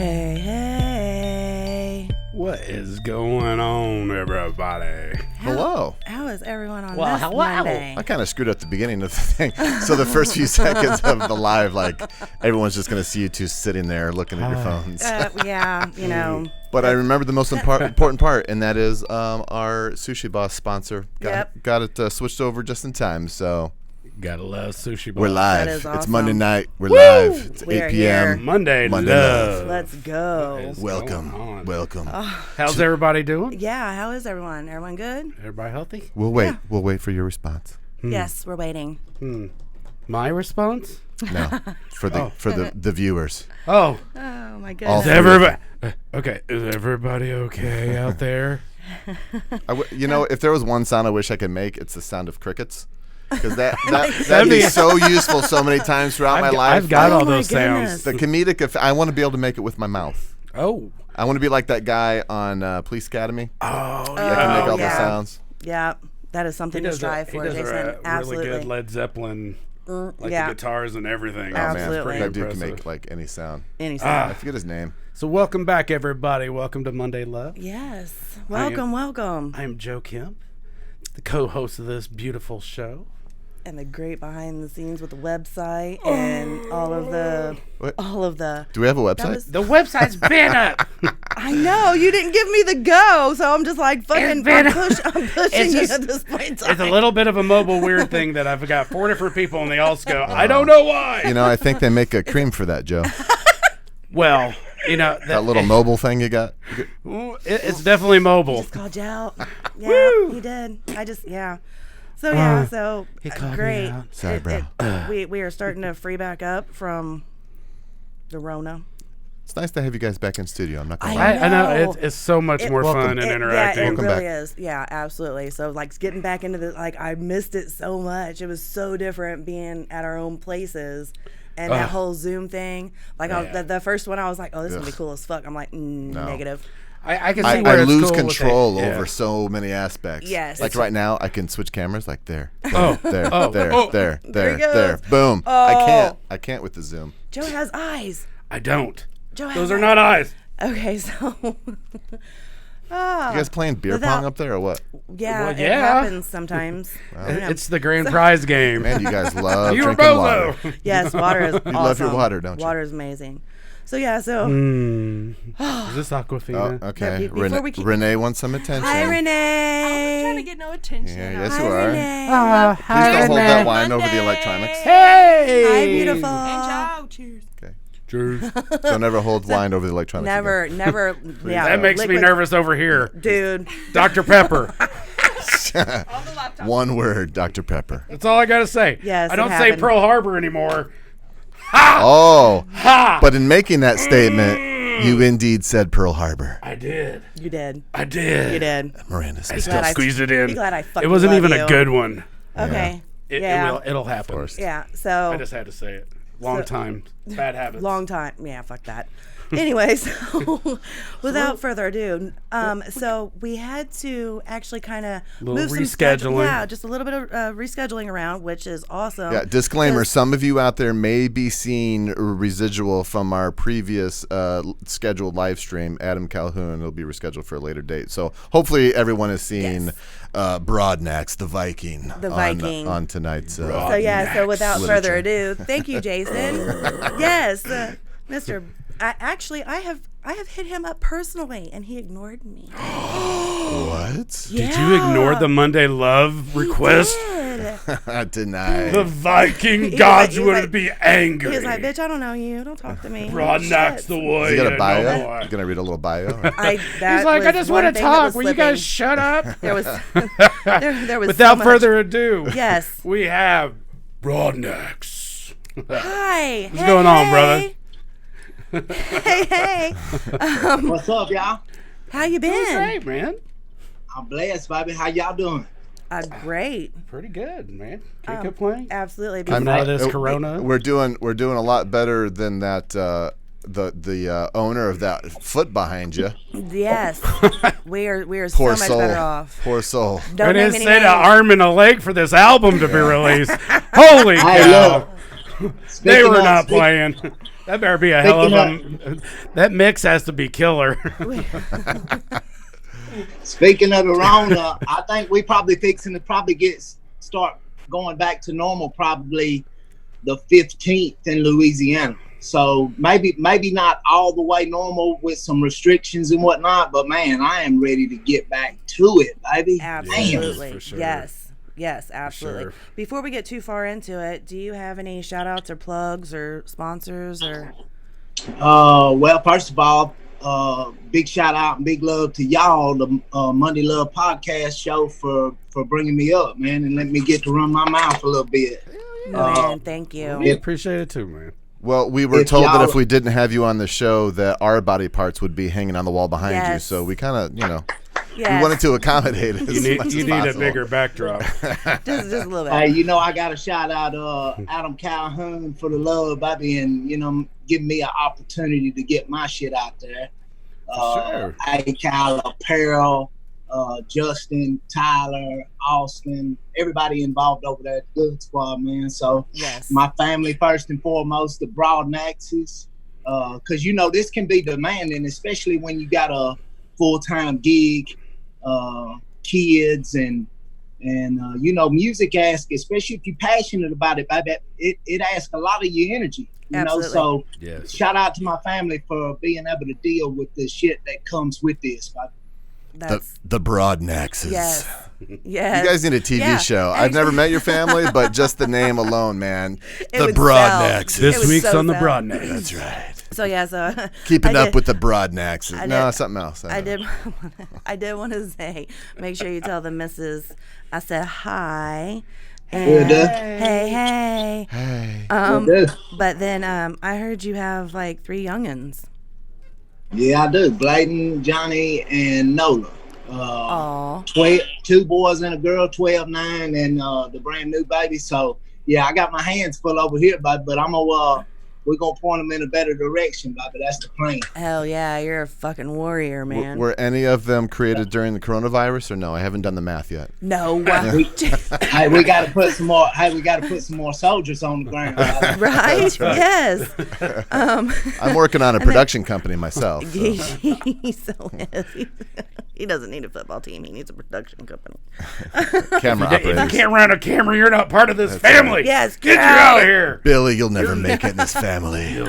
Hey, hey. What is going on, everybody? Hello. How is everyone on this hello. Monday? I kind of screwed up the beginning of the thing. So the first few seconds of the live, like, everyone's just going to see you two sitting there looking at your phones. Yeah, you know. But I remember the most important part, and that is our Sushi Boss sponsor. Got it switched over just in time, so... Gotta love Sushi Boss. We're live. That is awesome. It's Monday night. We're live. It's We are 8 p.m. here. Monday love. Let's go. Welcome. Welcome. How's everybody doing? Yeah, how is everyone? Everyone good? Everybody healthy? We'll wait. We'll wait for your response. Yes, we're waiting. My response? No, for the viewers. Oh, Oh, my All goodness. is everybody okay? Is everybody okay out there? If there was one sound I wish I could make, it's the sound of crickets. Because that'd be so useful so many times throughout my life. I've got all my those goodness. sounds. The comedic I want to be able to make it with my mouth. Oh, I want to be like that guy on Police Academy oh, that can make all the yeah. sounds. Yeah, that is something to strive he for, does Jason. a Absolutely. really good Led Zeppelin, like yeah. the guitars and everything. Oh Absolutely. man, that dude can impressive. make like any sound. Any I sound. forget his name. So welcome back, everybody. Welcome to Monday Love. Yes. Welcome. I am Joe Kemp, the co-host of this beautiful show. And the great behind the scenes with the website and all of the Do we have a website? The website's been up. I know you didn't give me the go, so I'm just like fucking. I'm pushing you at this point in time. It's a little bit of a mobile weird thing that I've got 4 different people and they all go, I don't know why. I think they make a cream for that, Joe. Well, That little mobile thing you got. it's definitely mobile. Just called you out. Yeah, he did. So He called me great. out. Sorry, bro. We are starting to free back up from the Rona. It's nice to have you guys back in studio. I'm not gonna I lie. I know know. it's so much more fun and interacting. Yeah, it Welcome really back. is. Yeah, absolutely. So like getting back into I missed it so much. It was so different being at our own places. And that whole Zoom thing, the first one, I was like, "Oh, this is gonna be cool as fuck." I'm like, negative. I can see where I it's lose cool with control it. over so many aspects. Yes. Like right now, I can switch cameras. Like there, Oh. there, Oh. there, Oh. there, There he there. goes. Boom. Oh. I can't with the Zoom. Joe has eyes. I don't. Joe has Those are eyes. not eyes. Okay, so. You guys playing beer pong up there or what? Yeah, Well, it yeah. happens sometimes. I don't know. It's the grand prize game. Man, you guys love You were drinking both water. Yes, water is awesome. You love your water, don't you? Water is amazing. So yeah, so Is this Aquafina? Oh, okay. Before we keep- Renee wants some attention. hi I'm trying Renee. to get no attention. Yeah, yes, Hi you are. Renee. Please don't hold that Renee. wine over the Monday. electronics. Hey! Hi beautiful. And Joe, cheers. Okay. Cheers. Don't ever hold wine over the electronics. Never. Yeah. That makes me liquid- nervous over here. dude. Dr. Pepper. again. On the laptop. One word, Dr. Pepper. That's all I got to say. Yes, I it don't say happened. Pearl Harbor anymore. Oh, Ha! but in making that statement, you indeed said Pearl Harbor. I did. You did. I did. You did. Miranda I says still glad I- squeezed it in. be glad I It fucking wasn't love even you. a good one. Okay. It'll happen. Of course. Yeah. So I just had to say it. Long time. Bad habits. long time. Yeah, fuck that. Anyway, so without further ado, so we had to actually kind of Little move some schedule. rescheduling. Yeah, just a little bit of rescheduling around, which is awesome. Yeah, disclaimer, 'Cause- some of you out there may be seeing residual from our previous scheduled live stream. Adam Calhoun will be rescheduled for a later date. So hopefully everyone is seeing Brodnax, the Viking, The Viking. on tonight's. So yeah, so without further Literature. ado, thank you, Jason. Yes, Mr. I have hit him up personally, and he ignored me. What? Did you ignore the Monday Love request? Denied. The Viking He's gods like- would be angry. He's like, bitch, I don't know you. Don't talk to me. Brodnax Shit. the way. You got a you bio? know You gonna read a little bio? He's like, I just want to talk. Will you guys shut up? There was there was Without so much. further ado, Yes. we have Brodnax. Hi. What's going on, brother? Hey. What's up, y'all? How you been? Great, man. I'm blessed, baby. How y'all doing? Great. Pretty good, man. Can't complain. Absolutely. Coming out of this Corona. We're doing a lot better than that. The owner of that foot behind you. Yes. We are Poor so much soul. better off. Pour soul. Don't And name it any said an names. arm and a leg for this album to be released. Holy Hey, cow. look. They Speaking were of- not speak- playing. That better be a hell of a. That mix has to be killer. Speaking of the Rona, I think we probably fixing to start going back to normal probably the 15th in Louisiana. So maybe not all the way normal with some restrictions and whatnot, but man, I am ready to get back to it, baby. Absolutely. For sure. Yes, absolutely. Sure. Before we get too far into it, do you have any shout outs or plugs or sponsors or? Well, first of all, big shout out and big love to y'all, the Monday Love podcast show for bringing me up, man, and let me get to run my mouth a little bit. Man, thank you. We appreciate it too, man. Well, we were told that if we didn't have you on the show, that our body parts would be hanging on the wall behind you. So we kind of, we wanted to accommodate it. You need a bigger backdrop. just a little bit. Hey, I got to shout out Adam Calhoun for the love, baby, and giving me an opportunity to get my shit out there. Sure. Hey, Kyle, Apparel, Justin, Tyler, Austin, everybody involved over there at the Good Squad, man. So my family first and foremost, the Brodnaxes, because this can be demanding, especially when you got a full-time gig, kids, and music asks, especially if you're passionate about it, it asks a lot of your energy. So shout out to my family for being able to deal with the shit that comes with this. The Brodnaxes. Yes. You guys need a TV show. Actually, I've never met your family, but just the name alone, man. The would Brodnaxes. sell. This week's on the sell. Brodnax. That's right. So Keeping up with the Brodnaxes. No, something else. I did want to say, make sure you tell the missus I said hi. And hey. But then I heard you have like 3 youngins. Yeah, I do. Bladen, Johnny, and Nola. 2 boys and a girl, 12, 9, and the brand new baby. So yeah, I got my hands full over here, but we're gonna point them in a better direction, baby. That's the plan. Hell yeah, you're a fucking warrior, man. Were any of them created during the coronavirus, or no? I haven't done the math yet. No. Hey, we got to put some more. Hey, we got to put some more soldiers on the ground. Right? Yes. I'm working on a production company myself. So. He so is. He doesn't need a football team. He needs a production company. Camera operators. If you can't run a camera, you're not part of this family. Right. Yes, get you out of here, Billy. You'll never make it in this family. You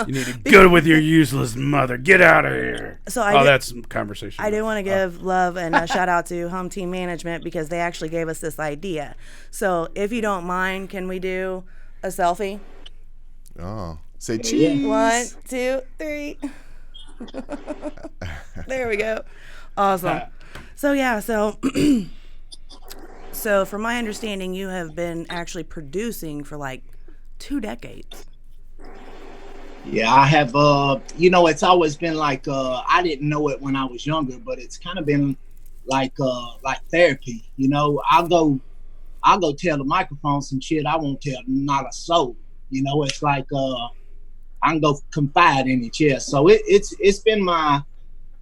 need to go with your useless mother. Get out of here. So that's some conversation. I do want to give love and a shout out to Home Team Management because they actually gave us this idea. So if you don't mind, can we do a selfie? Oh, say cheese. 1, 2, 3. There we go. Awesome. So so from my understanding, you have been actually producing for like 2 decades. Yeah, I have. It's always been like I didn't know it when I was younger, but it's kind of been like therapy. I'll go tell the microphone some shit I won't tell not a soul. It's like I can go confide in it. Yeah, so it's been my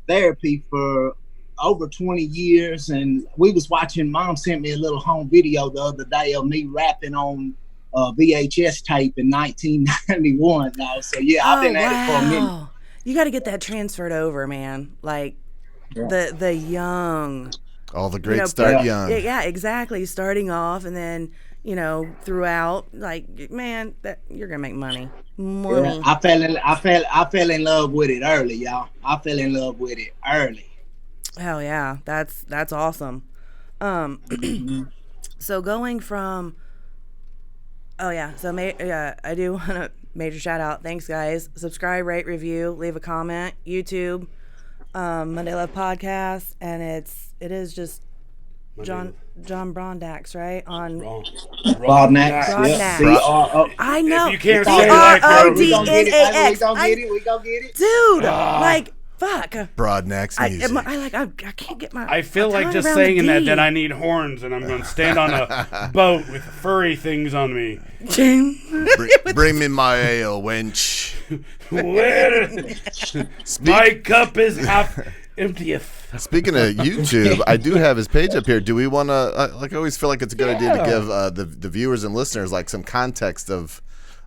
therapy for over 20 years, and we was watching. Mom sent me a little home video the other day of me rapping on VHS tape in 1991 now. So yeah, I've been at it for a minute. You got to get that transferred over, man. Like the young. All the greats start young. Yeah, exactly. Starting off and then, throughout, like, man, that you're going to make money. Yeah, I fell in love with it early, y'all. I fell in love with it early. Hell yeah. That's awesome. So going from I do want to major shout out. Thanks, guys. Subscribe, rate, review, leave a comment. YouTube, Monday Love Podcast, and it is just John Brodnax, right? On Brodnax. I know. If you can't say like Brodnax. We gonna get it. Dude, like, fuck. Brodnax music. I can't get my. I feel like just saying that I need horns, and I'm going to stand on a boat with furry things on me. Bring me my ale, wench. My cup is half emptieth. Speaking of YouTube, I do have his page up here. Do we want to? I always feel like it's a good idea to give the viewers and listeners like some context of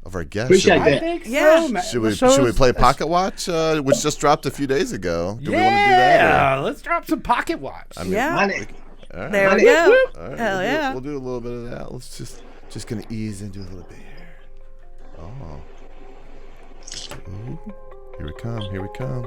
of our guests. Appreciate I that. think so, Yeah. man. Should we The show's- play Pocket Watch, which just dropped a few days ago? Do we want to do that? Yeah, let's drop some Pocket Watch. Yeah. Money. All right. There we go. All right, Hell yeah. We'll do a little bit of that. Let's just gonna ease into a little bit here. Oh. Ooh. Here we come. Here we come.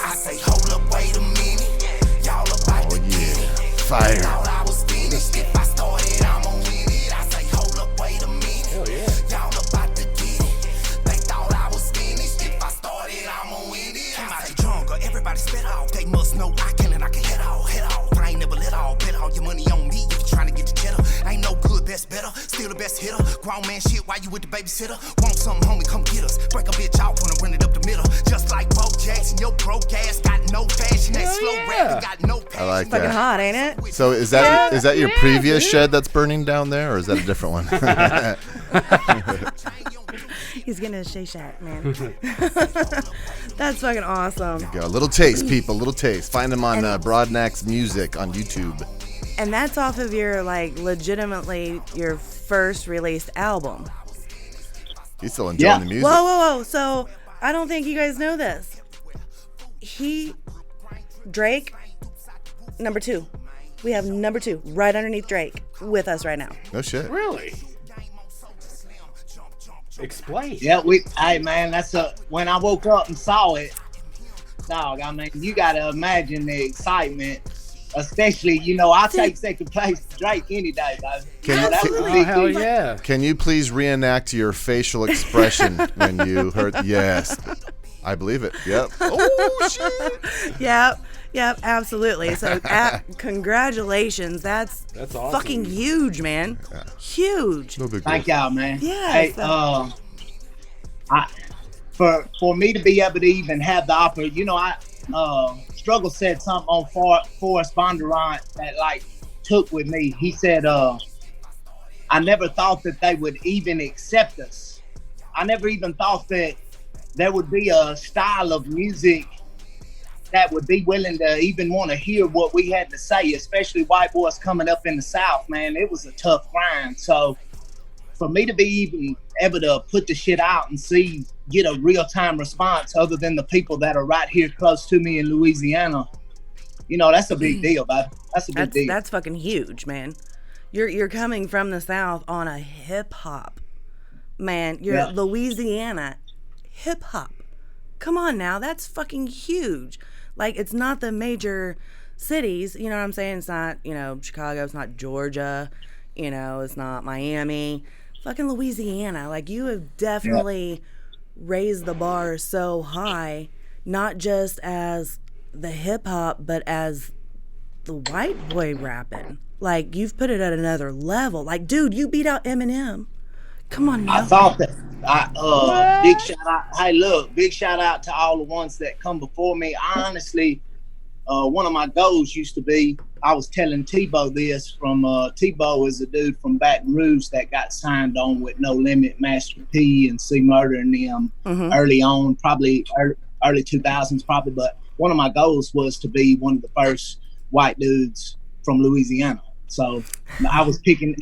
I say, hold up, wait a minute. Y'all about to get it. Fire. Thought I was finished. If I started, I'ma win it. I say, hold up, wait a minute. Hell yeah. Y'all about to get it. They thought I was finished. If I started, I'ma win it. Came out the jungle, everybody spit off. They must know I can and I can head off, head off. I ain't never let off. Bet all your money on me if you trying to get the cheddar. Ain't no good, best better. Still the best hitter. Grown man shit, why you with the babysitter? Want something, homie, come get us. Break a bitch off when I run it up the middle. Just like Bo Jackson, your broke ass got no fashion. That slow rap got no passion. I like Fucking that. hot, ain't it? So is that your previous shed that's burning down there, or is that a different one? He's getting a Shay Shack, man. That's fucking awesome. Go. A little taste, people. A little taste. Find them on Brodnax Music on YouTube. And that's off of your, like, legitimately your first released album. He's still enjoying the music. Whoa. So, I don't think you guys know this. Drake, number 2. We have number 2 right underneath Drake with us right now. No shit. Really? Explain. Yeah, hey man, when I woke up and saw it, dog, I mean, you gotta imagine the excitement. Especially, I'll take second place to Drake any day, though. That was a Oh, big hell deal. yeah. Can you please reenact your facial expression when you heard? Yes, I believe it. Yep. Oh shit. Yep, absolutely. So, congratulations. That's awesome. fucking huge, man. Huge. No big deal. Thank y'all, man. Yeah, Hey, so- for me to be able to even have the opportunity, Struggle said something on Forrest Bondurant that like took with me. He said, I never thought that they would even accept us. I never even thought that there would be a style of music that would be willing to even want to hear what we had to say, especially white boys coming up in the South, man. It was a tough grind. So for me to be even able to put the shit out and get a real-time response other than the people that are right here close to me in Louisiana, that's a big deal, baby. That's a big deal. That's fucking huge, man. You're coming from the South on a hip hop, man. You're Louisiana hip hop. Come on now, that's fucking huge. Like, it's not the major cities, you know what I'm saying? It's not, Chicago, it's not Georgia, it's not Miami. Fucking Louisiana. Like, you have definitely raised the bar so high, not just as the hip hop, but as the white boy rapping. Like, you've put it at another level. Like, dude, you beat out Eminem. Come on now. I thought that. Big shout out. Hey, look, big shout out to all the ones that come before me. I honestly, one of my goals used to be, I was telling Tebow this Tebow is a dude from Baton Rouge that got signed on with No Limit, Master P, and C Murder and them early on, probably early 2000s, probably. But one of my goals was to be one of the first white dudes from Louisiana. So I was picking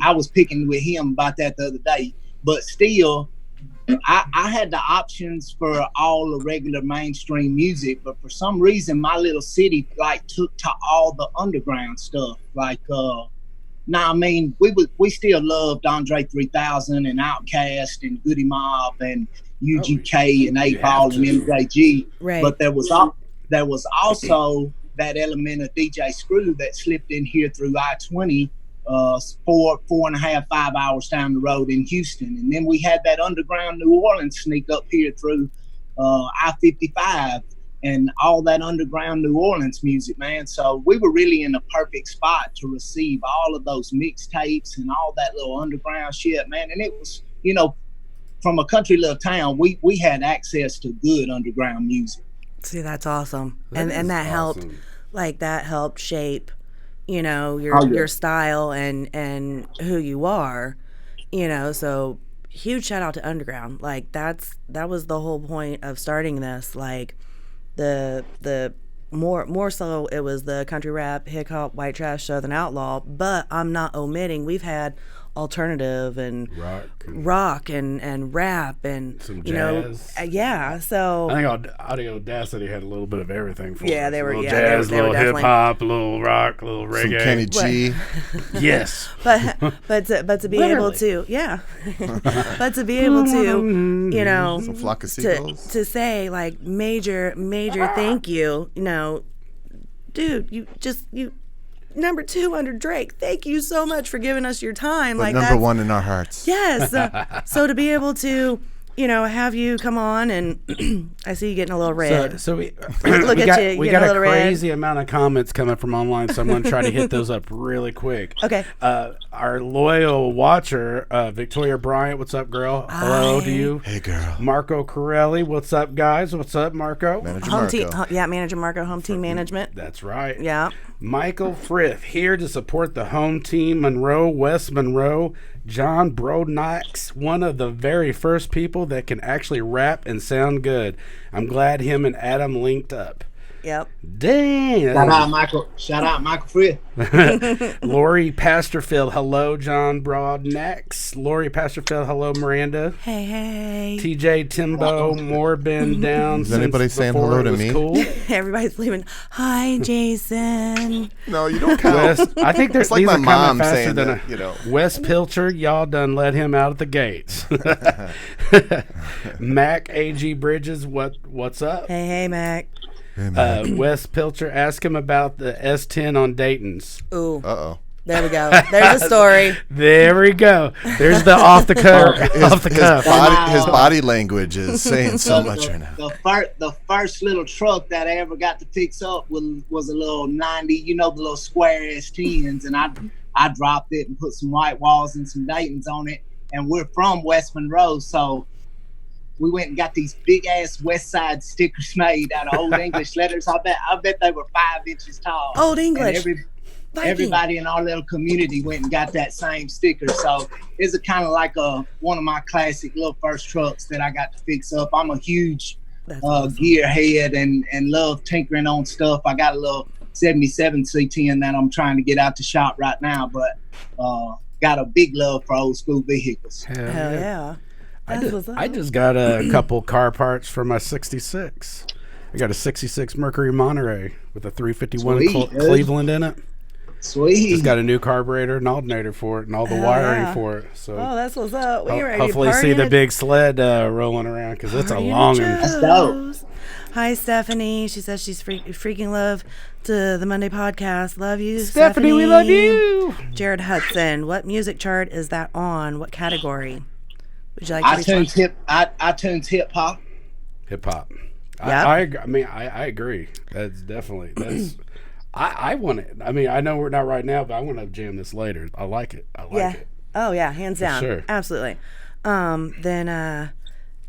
with him about that the other day. But still, I had the options for all the regular mainstream music, but for some reason my little city took to all the underground stuff. We still loved Andre 3000 and Outkast and Goody Mob and UGK and 8Ball and MJG. Right. But there was also that element of DJ Screw that slipped in here through I-20. 4.5, 5 hours down the road in Houston. And then we had that underground New Orleans sneak up here through I-55 and all that underground New Orleans music, man. So we were really in a perfect spot to receive all of those mixtapes and all that little underground shit, man. And it was, from a country little town, we had access to good underground music. See, that's awesome. That And that helped, awesome. that helped shape your style and who you are, so huge shout out to Underground. Like, that was the whole point of starting this. Like, the more so it was the country rap, hip hop, white trash, southern outlaw, but I'm not omitting, we've had alternative and rock and rap and some jazz. So I think Audio Audacity had a little bit of everything for us. They were little jazz, little they were hip hop, a little rock, a little reggae. Some Kenny G. Yes. but to be able to but to be able to Some flock of seagulls. to say like major thank you, dude, you number 2 under Drake. Thank you so much for giving us your time. But like number 1 in our hearts. Yes. So to be able to, have you come on and I see you getting a little red. So we Look at you. We You got get a a little red. crazy amount of comments coming from online, so I'm going to try to hit those up really quick. Okay. Our loyal watcher, Victoria Bryant, what's up, girl? Hello to you. Hey, girl. Marco Corelli, what's up, guys? What's up, Marco? Manager Home Marco. team, Manager Marco, home team management. That's right. Yeah. Michael Frith, here to support the home team, Monroe, West Monroe. John Brodnax, one of the very first people that can actually rap and sound good. I'm glad him and Adam linked up. Yep. Dang. Shout out Michael Frith. Lori Pasterfield, hello, John Brodnax. Lori Pasterfield, hello, Miranda. Hey. TJ Timbo, more been down. Is anybody saying hello to me? Cool. Everybody's leaving. Hi, Jason. No, you don't count. West, I think It's like these my are mom coming faster saying than that, Wes Pilcher, y'all done let him out at the gates. Mac A.G. Bridges, what's up? Hey, Mac. Wes Pilcher, ask him about the S10 on Dayton's. Ooh. Uh-oh. There we go. There's a story. There we go. There's the off the cuff. His body language is saying so much right now. The first little truck that I ever got to fix up was a little 90, the little square S10s, and I dropped it and put some white walls and some Daytons on it. And we're from West Monroe, so we went and got these big ass West Side stickers made out of Old English letters. I bet they were 5 inches tall. Old English. Everybody in our little community went and got that same sticker. So it's a kind of like one of my classic little first trucks that I got to fix up. I'm a huge gearhead and love tinkering on stuff. I got a little 77 C10 that I'm trying to get out the shop right now, but got a big love for old school vehicles. Hell yeah. I just got a couple car parts for my 66. I got a 66 Mercury Monterey with a 351 Cleveland in it. Sweet. Just got a new carburetor and alternator for it and all the wiring for it. So that's what's up. We ready hopefully see the big sled rolling around because it's a long one. That's dope. Hi, Stephanie. She says she's freaking love to the Monday podcast. Love you, Stephanie. We love you. Jared Hudson. What music chart is that on? What category? Would you like to iTunes hip hop. Hip hop. Yep. I agree. That's I want it. I mean, I know we're not right now, but I want to jam this later. I like it. It. Oh yeah, hands down. Sure. Absolutely. Then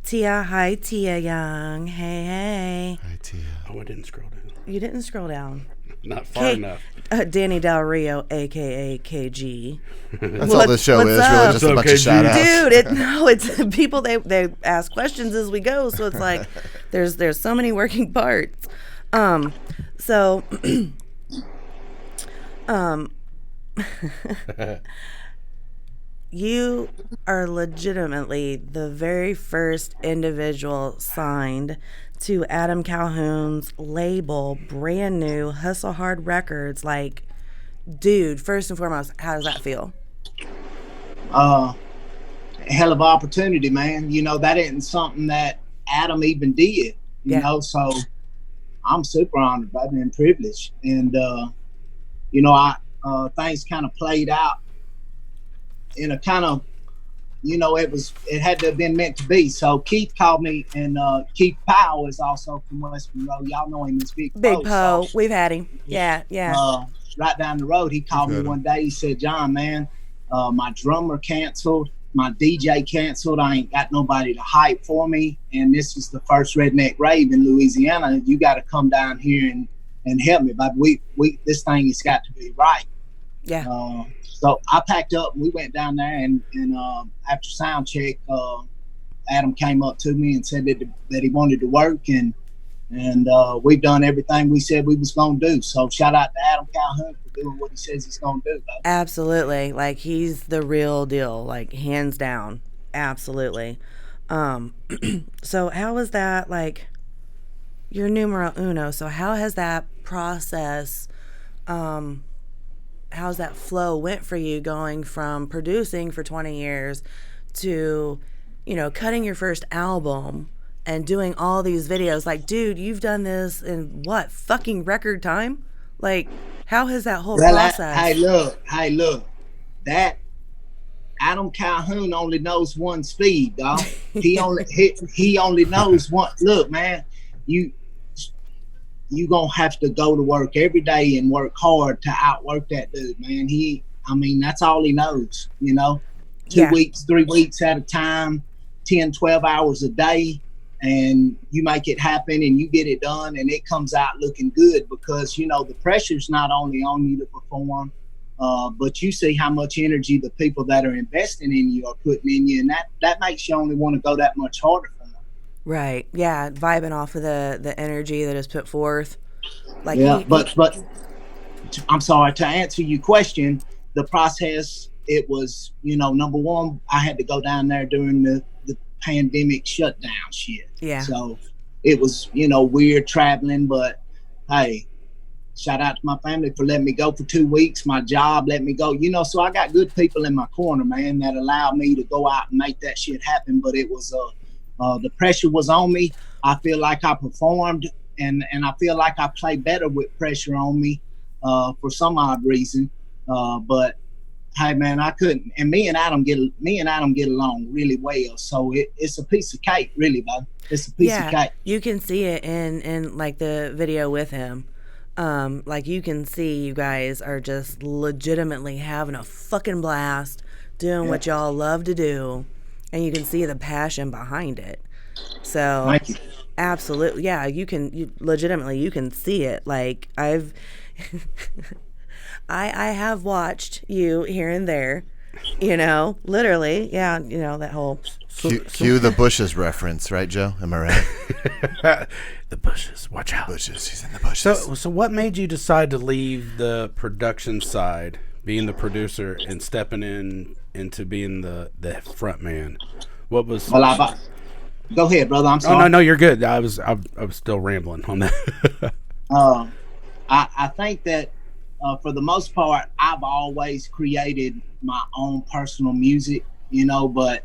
Tia, hi Tia Young. Hey. Hi, Tia. Oh, I didn't scroll down. You didn't scroll down. Not far enough. Danny Del Rio, aka KG. That's all this show is. Really just a bunch of shout outs. Dude, it's people. They ask questions as we go, so it's like there's so many working parts. So. You are legitimately the very first individual signed to Adam Calhoun's label, brand new Hustle Hard Records. Like, dude, first and foremost, how does that feel? Hell of an opportunity, man. That isn't something that Adam even did, you know, so I'm super honored, baby, and privileged. And, things kind of played out in a kind of, it had to have been meant to be. So Keith called me, and Keith Powell is also from West Monroe. Y'all know him as Big Poe. Big Poe, we've had him. Yeah. Right down the road, he called me one day. He said, John, man, my drummer canceled, my DJ canceled. I ain't got nobody to hype for me, and this is the first redneck rave in Louisiana. You got to come down here and help me. But we this thing has got to be right. Yeah. So I packed up and we went down there, and after sound check, Adam came up to me and said that he wanted to work, and And we've done everything we said we was going to do. So shout out to Adam Calhoun for doing what he says he's going to do, bro. Absolutely. Like, he's the real deal, like, hands down. Absolutely. So how was that, like, your numero uno? So how has that process, how's that flow went for you, going from producing for 20 years to, you know, cutting your first album and doing all these videos? Like, dude, you've done this in what, fucking record time? Like, how has that whole process? Hey, look. That Adam Calhoun only knows one speed, dog. He only knows one. Look, man, you gonna have to go to work every day and work hard to outwork that dude, man. That's all he knows, you know. 2 weeks, 3 weeks at a time, 10, 12 hours a day, and you make it happen and you get it done, and it comes out looking good because, you know, the pressure's not only on you to perform, but you see how much energy the people that are investing in you are putting in you, and that makes you only want to go that much harder for them. Right. Yeah. Vibing off of the energy that is put forth. Like, yeah, but I'm sorry, to answer your question, the process, it was, you know, number one, I had to go down there during the pandemic shutdown shit. Yeah. So it was, you know, weird traveling, but hey, shout out to my family for letting me go for 2 weeks. My job let me go, you know, so I got good people in my corner, man, that allowed me to go out and make that shit happen. But it was, the pressure was on me. I feel like I performed and I feel like I play better with pressure on me, for some odd reason. But hey, man, I couldn't. And me and Adam get along really well. So it's a piece of cake, really, bud. It's a piece of cake. You can see it in like the video with him. Like, you can see you guys are just legitimately having a fucking blast doing what y'all love to do, and you can see the passion behind it. So thank you. Absolutely, yeah. You legitimately can see it. Like, I have watched you here and there, you know, literally. Yeah, you know, that whole cue the bushes reference, right, Joe? Am I right? The bushes, watch out. Bushes, he's in the bushes. So what made you decide to leave the production side, being the producer, and stepping into being the front man? What was? Well, go ahead, brother. I'm sorry. Oh no, you're good. I was still rambling on that. I think that for the most part, I've always created my own personal music, you know, but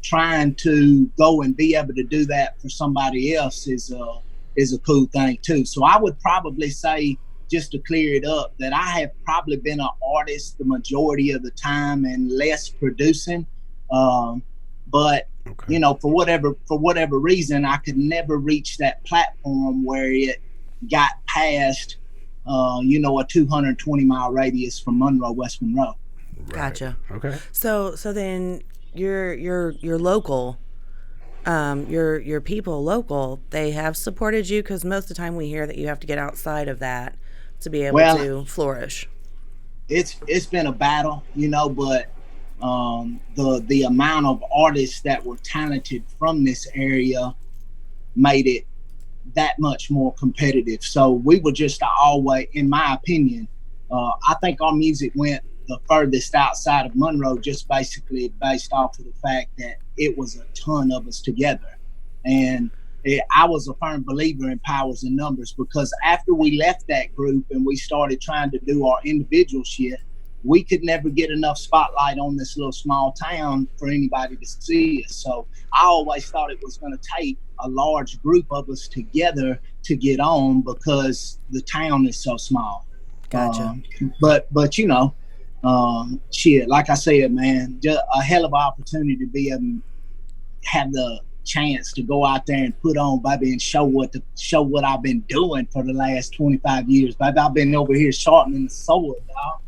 trying to go and be able to do that for somebody else is a cool thing too. So I would probably say, just to clear it up, that I have probably been an artist the majority of the time and less producing. But you know, for whatever reason, I could never reach that platform where it got past, you know, a 220-mile radius from Monroe, West Monroe. Right. Gotcha. Okay. So then your local, your people local, they have supported you, because most of the time we hear that you have to get outside of that to be able to flourish. It's been a battle, you know, but the amount of artists that were talented from this area made it that much more competitive. So we were just always, in my opinion, I think our music went the furthest outside of Monroe, just basically based off of the fact that it was a ton of us together. And I was a firm believer in powers and numbers, because after we left that group and we started trying to do our individual shit, we could never get enough spotlight on this little small town for anybody to see us. So I always thought it was going to take a large group of us together to get on, because the town is so small. Gotcha. But you know, shit, like I said, man, just a hell of an opportunity to be able to have the chance to go out there and put on, baby, and show what I've been doing for the last 25 years. Baby, I've been over here sharpening the sword, dog.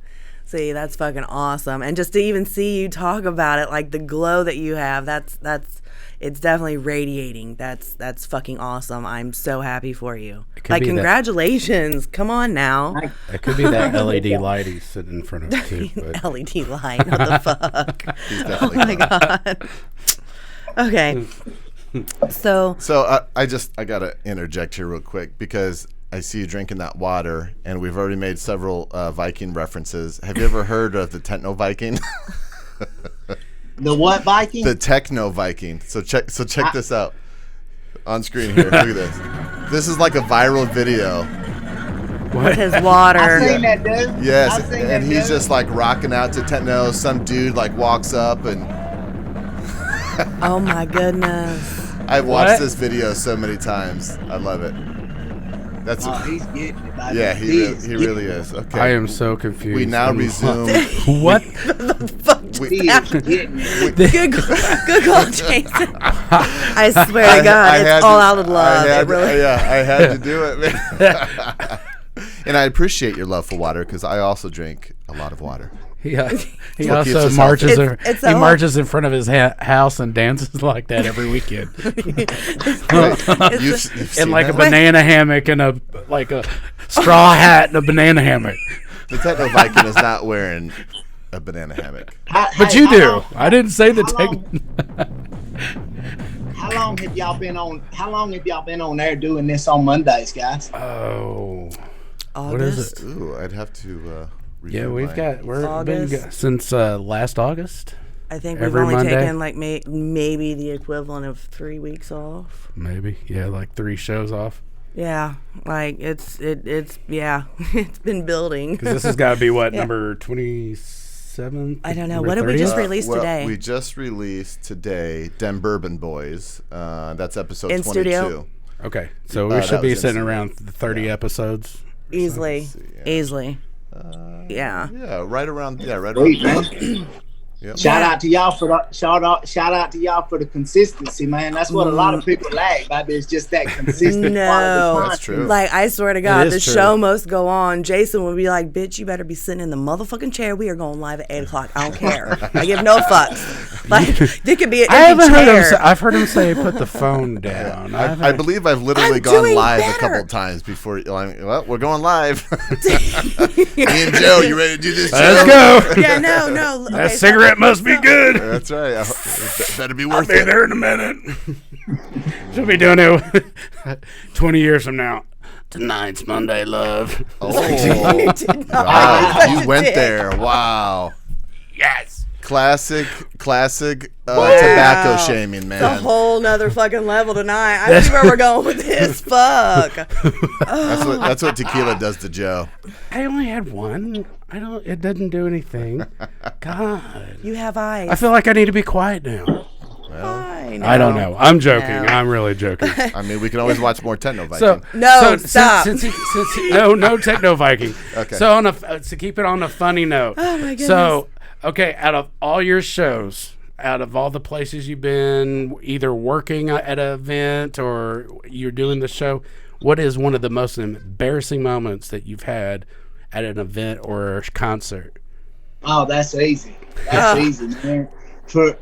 See, that's fucking awesome. And just to even see you talk about it, like the glow that you have, it's definitely radiating. That's fucking awesome. I'm so happy for you. Like, congratulations. Come on now. It could be that LED light he's sitting in front of too. But. LED light, what the fuck? Oh my God. Okay. So I gotta interject here real quick because I see you drinking that water, and we've already made several Viking references. Have you ever heard of the Techno Viking? The what Viking? The Techno Viking. So check this out on screen here. Look at this. This is like a viral video. with his water. I seen that dude. Yes, and he's just like rocking out to techno. Some dude like walks up and. Oh my goodness! I've watched this video so many times. I love it. That's he's getting it. Baby. yeah, he really is. Okay, I am so confused. we now resume. What? The fuck just He is happened? getting it. Good call, Jason. I swear to God, it's all out of love. I had to do it, man. And I appreciate your love for water because I also drink a lot of water. He keeps also us marches. It's He a- marches in front of his house and dances like that every weekend, You've in seen like a that? banana hammock and a straw hat and a banana hammock. The Techno Viking is not wearing a banana hammock. But you do. I didn't say the How long have y'all been on? How long have y'all been on there doing this on Mondays, guys? Oh, August. what is it? Ooh, I'd have to. Yeah, review we've mine. got we're been August. since last August. I think we've Every only Monday? taken like maybe the equivalent of 3 weeks off. Maybe, yeah, like 3 shows off. Yeah, like it's yeah, it's been building. Because this has got to be what Yeah. number 27. I don't know. What did we just release well, today? We just released today Den Bourbon Boys. That's episode In 22. studio? Okay, so we that should be was sitting instant. around 30 episodes. Easily, easily. Yeah. Yeah, right around. Yeah, right Sweet, around. man. Yep. Shout out to y'all for the shout out to y'all for the consistency, man. That's what a lot of people lack, baby. It's just that consistent No. quality That's content. true. Like, I swear to God, is the true. show must go on. Jason would be like, bitch, you better be sitting in the motherfucking chair. We are going live at 8 o'clock. I don't care. I give no fucks. Like, there could be an I empty haven't heard him. chair. I've heard him say, "Put the phone down." I believe I've literally I'm gone doing live a better. couple times before. Well, we're going live. Me and Joe, you ready to do this? Let's Joe? go. Yeah, no. That Okay, cigarette so- must be good. That's right. It better be I'll worth be it. there in a minute. She'll be doing it 20 years from now. Tonight's Monday, love. Oh, Did not. wow. You went Did. there. Wow. Yes. Classic tobacco shaming, man. It's a whole nother fucking level tonight. I see where we're going with this. Fuck. That's what tequila does to Joe. I only had one. It doesn't do anything. God. You have eyes. I feel like I need to be quiet now. Fine. I don't know. I'm joking. No. I'm really joking. I mean, we can always watch more Techno Viking. So No, so stop. No Techno Viking. Okay. So to keep it on a funny note. Oh, my goodness. So okay, out of all your shows, out of all the places you've been, either working at an event or you're doing the show, what is one of the most embarrassing moments that you've had at an event or a concert? Oh, that's easy. That's easy, man. For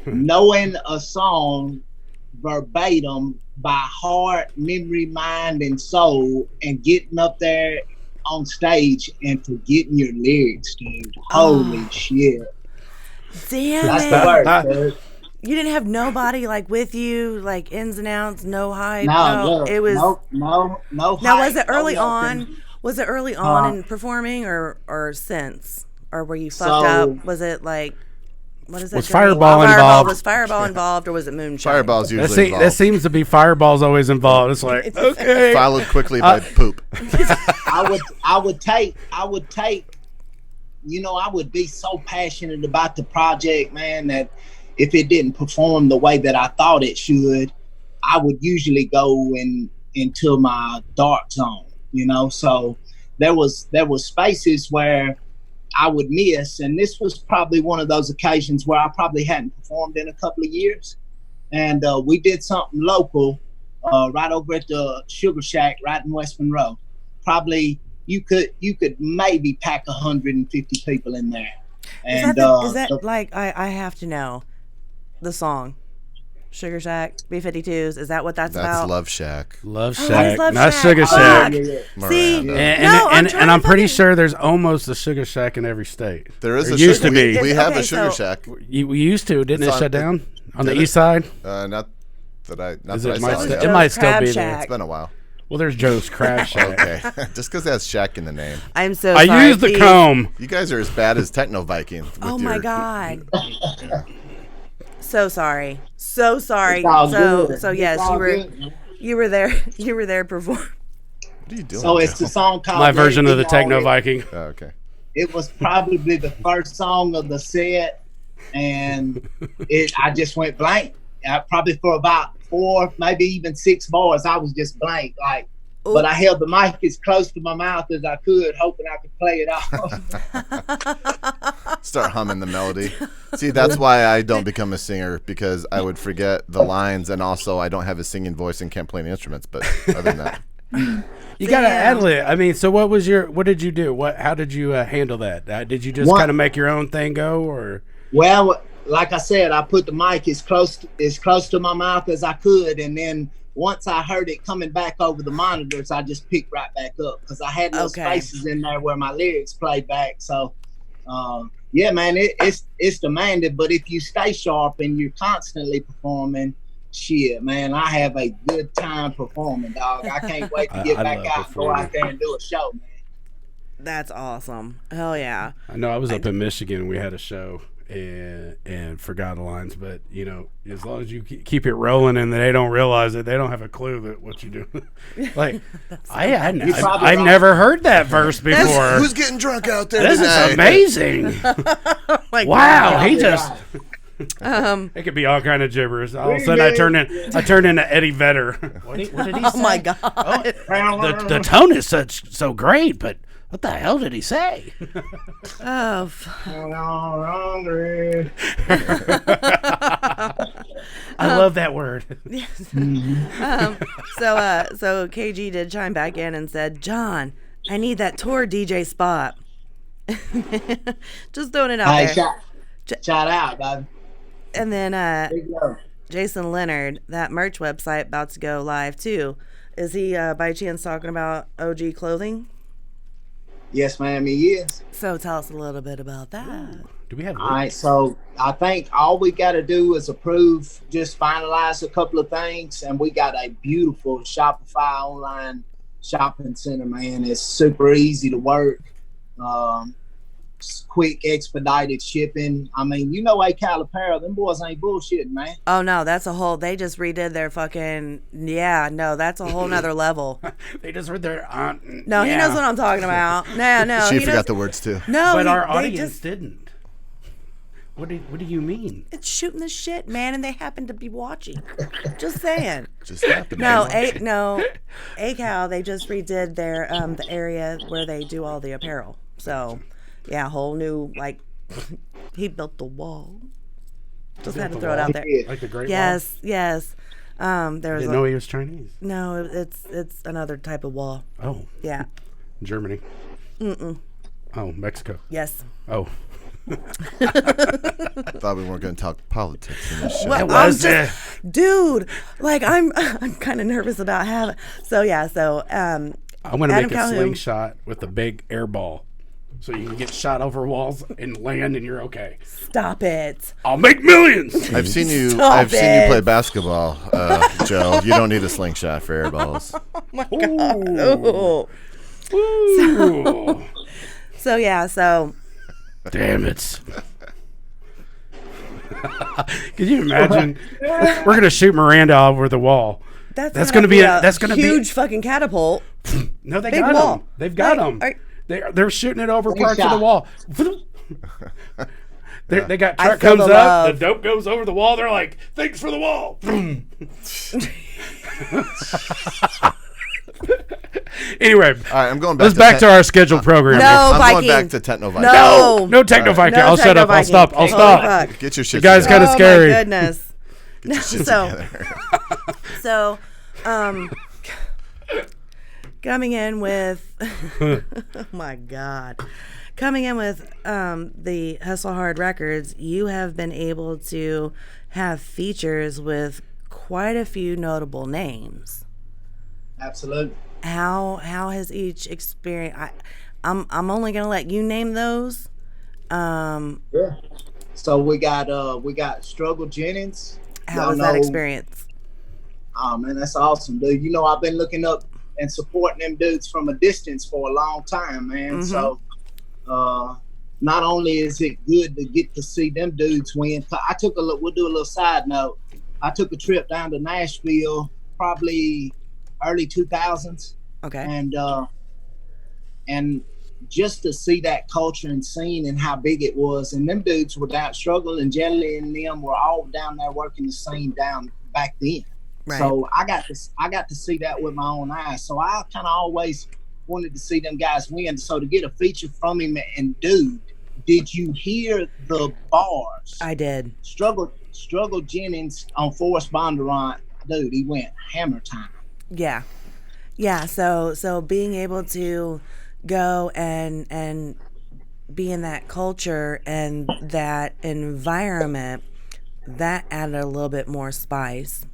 knowing a song verbatim by heart, memory, mind, and soul, and getting up there on stage and forgetting your lyrics, dude. Holy shit. Damn That's it. the worst, dude. You didn't have nobody like with you, like ins and outs, no hype. No, look, it was. no. Now, hype, was it early no on? nothing. Was it early on in performing, or since, or were you fucked So- up? Was it like, what is that? Was drink? Fireball involved? Was Fireball involved, or was it moonshine? Fireball's usually That involved, seems to be Fireball's always involved. It's like, okay. followed quickly by poop. I would take, you know, I would be so passionate about the project, man, that if it didn't perform the way that I thought it should, I would usually go into my dark zone, you know. So there was spaces where I would miss, and this was probably one of those occasions where I probably hadn't performed in a couple of years, and we did something local right over at the Sugar Shack right in West Monroe. Probably you could maybe pack 150 people in there. And Is that like I have to know the song Sugar Shack B-52s? Is that what that's That's about? Love Shack. Love Oh, Shack, Love not Shack. Sugar Oh, Shack. See, Miranda. And I'm pretty sure there's almost a Sugar Shack in every state. There is a used sugar, to be. We have Okay, a Sugar so- Shack. We used to, didn't It's it on- shut down on the did it? east side? Not. that I not Is that it I might saw st- yet. it might Joe's still Crab be there. Shack. It's been a while. Well, there's Joe's Crab Shack. Okay, just because it has Shack in the name. I'm so I sorry. used the Keith. comb. You guys are as bad as Techno Viking. with Oh my your- God. So sorry. So sorry. It's all good. So It's yes, all you were good, man. you were there. You were there performing. What are you doing? So it's Joe? the song called My version of the Let It Be Techno All Viking. Oh, okay. It was probably the first song of the set, and I just went blank. Probably for about 4, maybe even 6 bars, I was just blank. Like, but I held the mic as close to my mouth as I could, hoping I could play it off. Start humming the melody. See, that's why I don't become a singer, because I would forget the lines, and also I don't have a singing voice and can't play any instruments. But other than that, You got to ad-lib. I mean, so what did you do? How did you handle that? Did you just kind of make your own thing go, or? Well, like I said, I put the mic as close to my mouth as I could, and then once I heard it coming back over the monitors, I just picked right back up because I had no spaces in there where my lyrics played back. So, yeah, man, it's demanded. But if you stay sharp and you're constantly performing, shit, man, I have a good time performing, dog. I can't wait to get back out and go out there and do a show, man. That's awesome. Hell yeah. I know I was up in Michigan and we had a show and forgot the lines, but you know, as long as you keep it rolling and they don't realize it, they don't have a clue that what you do. Like I've never heard that verse before. who's getting drunk out there This tonight? is amazing. Like, Wow, he just it could be all kind of gibberish. All of a sudden I turn into Eddie Vedder. What did he say? Oh my God. The tone is so great, but what the hell did he say? Oh. I love that word. So KG did chime back in and said, "John, I need that tour DJ spot." Just throwing it out Hey, there. shout out, baby. And then There you go. Jason Leonard, that merch website about to go live too. Is he by chance talking about OG clothing? Yes, ma'am, he is. So tell us a little bit about that. Do we have? All right, so I think all we got to do is approve, just finalize a couple of things, and we got a beautiful Shopify online shopping center, man. It's super easy to work, quick expedited shipping. I mean, you know, Cal Apparel, them boys ain't bullshitting, man. Oh no, that's a whole. They just redid their fucking. Yeah, no, that's a whole nother level. They just read their No, he knows what I'm talking about. No, She he forgot knows, the words too. No, But our they audience just, didn't. What do you mean? it's shooting the shit, man, and they happen to be watching. Just saying. Just happened. No, ACAL, they just redid their the area where they do all the apparel. So, yeah, whole new, like, he built the wall. Just had to throw it out there. Like the Great Yes. There Wall? was Didn't know he was Chinese. no, it's another type of wall. Oh, Yeah. Germany. Oh, Mexico. Yes. Oh. Thought we weren't going to talk politics in this show. Well, dude, like I'm kind of nervous about having. So yeah, I'm going to make a slingshot with a big air ball. So you can get shot over walls and land, and you're okay. Stop it. I'll make millions. I've seen you Stop it. play basketball, Joe. You don't need a slingshot for air balls. Oh. Ooh. So yeah, so Damn it. Can you imagine? We're going to shoot Miranda over the wall. that's gonna be a huge fucking catapult. No, they Big got wall. them. They've got them. They're shooting it over parts of the wall. They got truck feel comes the up, love. the dope goes over the wall. They're like, thanks for the wall. Anyway, All right, I'm going back. let's back to our scheduled program. No, I'm Viking. going back to Techno Viking. No Techno Viking. No I'll shut up. I'll Techno stop. I'll Viking. stop. Holy fuck. Get your shit. You guys together. kinda scary. Oh my goodness. Get your shit So, together. coming in with, oh my God, coming in with the Hustle Hard Records, you have been able to have features with quite a few notable names. Absolutely. How has each experience? I'm only gonna let you name those. Yeah. So we got Struggle Jennings. How Y'all was that know- experience? Oh man, that's awesome, dude. You know, I've been looking up and supporting them dudes from a distance for a long time, man. So not only is it good to get to see them dudes win, I took a look. We'll do a little side note. I took a trip down to Nashville, probably early 2000s, and just to see that culture and scene and how big it was, and them dudes were down, Struggle and Jelly and them were all down there working the scene down back then. Right. So I got to see that with my own eyes. So I kind of always wanted to see them guys win. So to get a feature from him, and dude, did you hear the bars? I did. Struggle Jennings on Forrest Bondurant, dude, he went hammer time. Yeah. So being able to go and be in that culture and that environment, that added a little bit more spice.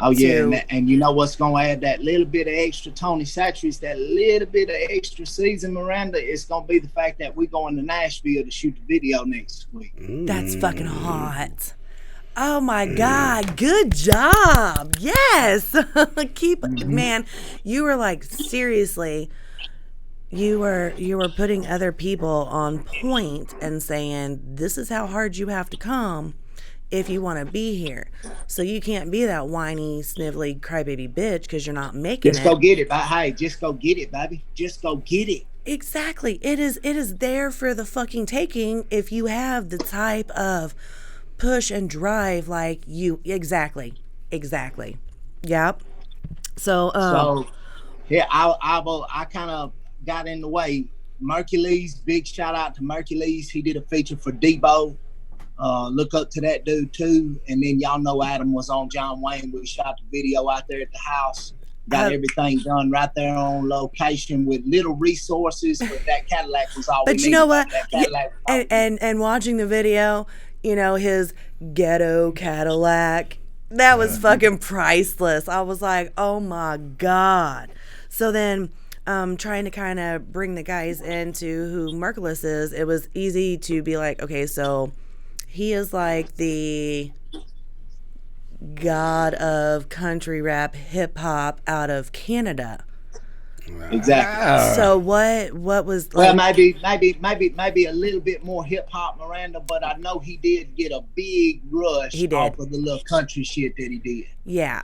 Oh yeah, and you know what's gonna add that little bit of extra Tony Satcheries, that little bit of extra season, Miranda, it's gonna be the fact that we're going to Nashville to shoot the video next week. That's fucking hot. Oh my God, good job. Yes. Man, you were like, seriously, you were putting other people on point and saying, this is how hard you have to come if you want to be here. So you can't be that whiny, snivelly, crybaby bitch because you're not making it. Just go get it. Hey, just go get it, baby. Just go get it. Exactly. It is there for the fucking taking if you have the type of push and drive like you. Exactly. Yep. So yeah, I kind of got in the way. Mercules, big shout out to Mercules. He did a feature for Debo. Look up to that dude too. And then y'all know Adam was on John Wayne. We shot the video out there at the house. Got everything done right there on location with little resources, but that Cadillac was all. But you know what? And watching the video, you know, his ghetto Cadillac, that was fucking priceless. I was like, oh my God. So then trying to kind of bring the guys into who Merciless is, it was easy to be like, okay, so he is like the god of country rap hip hop out of Canada. Exactly. So what was like, well, maybe a little bit more hip hop, Miranda, but I know he did get a big rush off of the little country shit that he did. Yeah.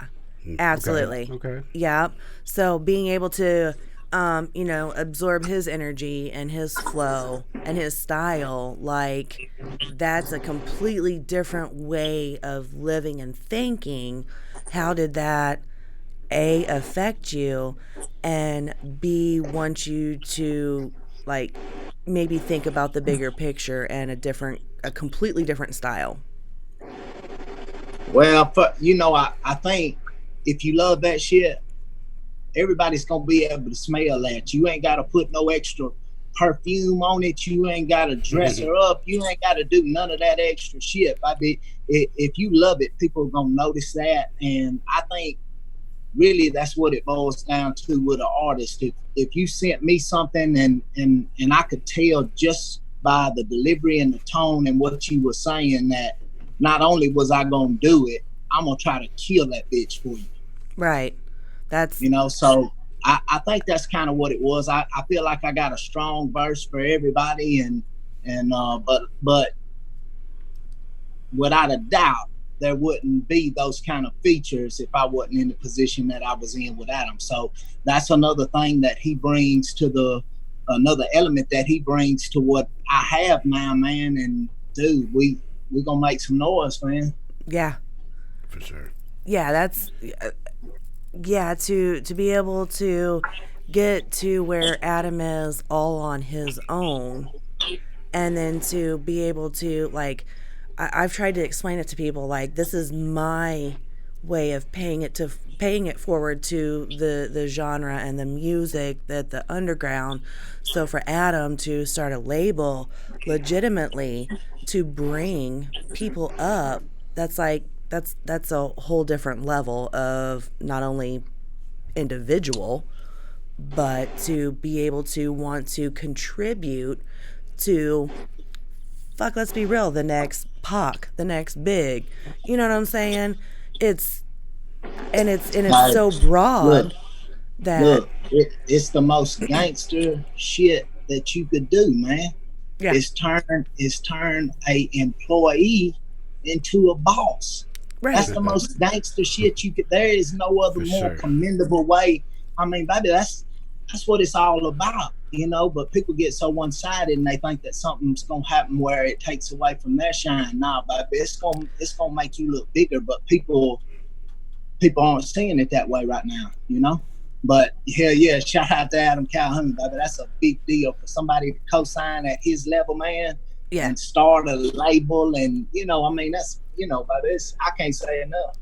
Absolutely. Okay. Yeah. So being able to absorb his energy and his flow and his style, like that's a completely different way of living and thinking. How did that A, affect you, and B, want you to like maybe think about the bigger picture and a completely different style? Well, I think if you love that shit, everybody's gonna be able to smell that. You ain't gotta put no extra perfume on it. You ain't gotta dress her up. You ain't gotta do none of that extra shit. If you love it, people are gonna notice that. And I think really that's what it boils down to with an artist. If you sent me something and I could tell just by the delivery and the tone and what you were saying that not only was I gonna do it, I'm gonna try to kill that bitch for you. Right. That's so I think that's kind of what it was. I feel like I got a strong verse for everybody and but without a doubt there wouldn't be those kind of features if I wasn't in the position that I was in with Adam. So that's another thing that he brings to another element that he brings to what I have now, man. And dude, we gonna make some noise, man. Yeah. For sure. Yeah, that's to be able to get to where Adam is all on his own, and then to be able to like I've tried to explain it to people like this is my way of paying it forward to the genre and the music, that the underground. So for Adam to start a label legitimately to bring people up, that's a whole different level of not only individual, but to be able to want to contribute to, let's be real, the next Pac, the next Big. You know what I'm saying? It's and it's Like, so broad look, that it's the most gangster shit that you could do, man. yeah, It's turn a employee into a boss. right. That's the most gangster shit you could. There is no other For more sure. commendable way. I mean, baby, that's what it's all about, you know. But people get so one-sided and they think that something's gonna happen where it takes away from their shine. Nah, baby, it's gonna make you look bigger. But people aren't seeing it that way right now, you know. But hell yeah, shout out to Adam Calhoun, baby. That's a big deal for somebody to co-sign at his level, man. Yeah. And start a label, and you know, I mean, that's, you know, but it's, I can't say enough.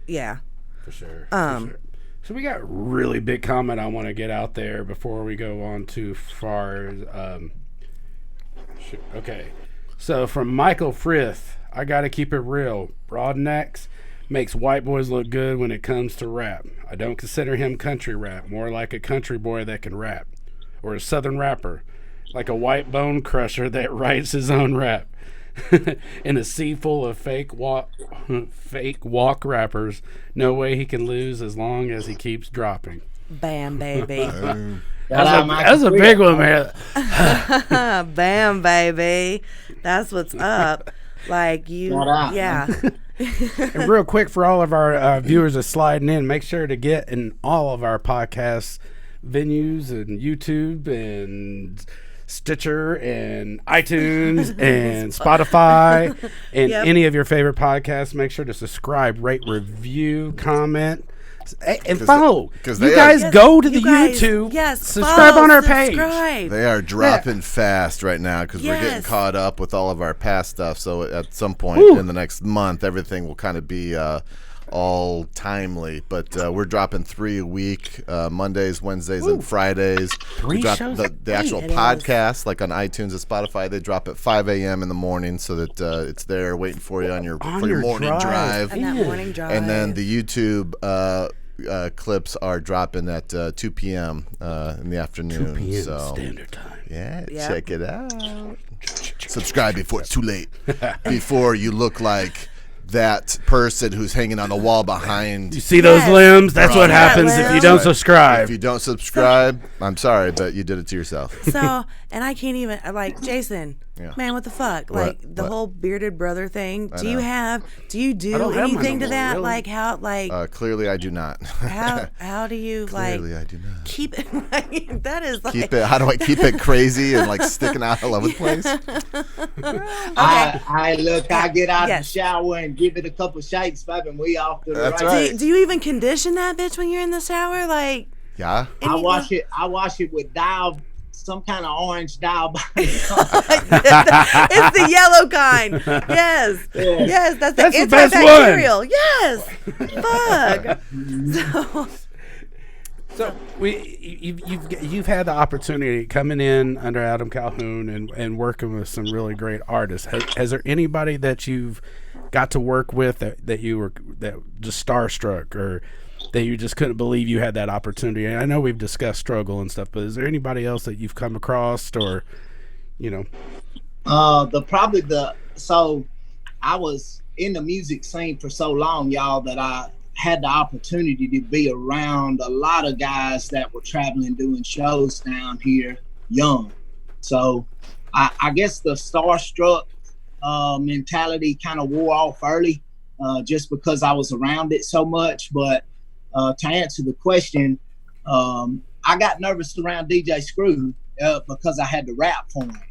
Yeah. For sure. For sure. So we got a really big comment I want to get out there before we go on too far. Okay. So from Michael Frith, I got to keep it real. Brodnax makes white boys look good when it comes to rap. I don't consider him country rap, more like a country boy that can rap, or a southern rapper, like a white bone crusher that writes his own rap. In a sea full of fake walk rappers, no way he can lose as long as he keeps dropping. Bam, baby. That's a big one, man. Bam, baby. That's what's up. Like you, yeah. And real quick, for all of our viewers that's sliding in, make sure to get in all of our podcast venues and YouTube and Stitcher and iTunes and Spotify and any of your favorite podcasts. Make sure to subscribe, rate, review, comment, and follow. Because you guys go to the YouTube. Yes, subscribe follow, on our subscribe. page. They are dropping fast right now because we're getting caught up with all of our past stuff. So at some point in the next month, everything will kind of be all timely. But we're dropping 3 a week, Mondays, Wednesdays, and Fridays. 3 shows? The actual podcast, like on iTunes and Spotify, they drop at 5 a.m. in the morning so that it's there waiting for you on your morning drive. And that morning drive. And then the YouTube clips are dropping at 2 p.m. In the afternoon. 2 p.m. So, Standard Time. yeah, check it out. Subscribe before it's too late. Before you look like that person who's hanging on the wall behind. You see those limbs? That's what happens if you don't subscribe. If you don't subscribe, I'm sorry, but you did it to yourself. So, and I can't even, like, Jason, man, what the fuck? Like, the What? whole bearded brother thing. Do you do don't have anything mine to no more, that? really. Like, how, like, Clearly, I do not. how do you, like, Clearly, I do not. keep it, like, that is, like. Keep it. How do I keep it crazy and like sticking out all over the place? I look, I get out Yes. the shower and give it a couple shakes, baby, and we off to the That's right. right. Do you even condition that bitch when you're in the shower? Like, Yeah. I wash it with dial, some kind of orange dial. it's the yellow kind. Yes. Yes, that's the the best antibacterial. Yes. Fuck. So you've had the opportunity coming in under Adam Calhoun and working with some really great artists. Has there anybody that you've got to work with that just starstruck, or that you just couldn't believe you had that opportunity? And I know we've discussed struggle and stuff, but is there anybody else that you've come across, or So I was in the music scene for so long, y'all, that I had the opportunity to be around a lot of guys that were traveling doing shows down here young. So I guess the starstruck mentality kind of wore off early, just because I was around it so much. But to answer the question, I got nervous around DJ Screw because I had to rap for him.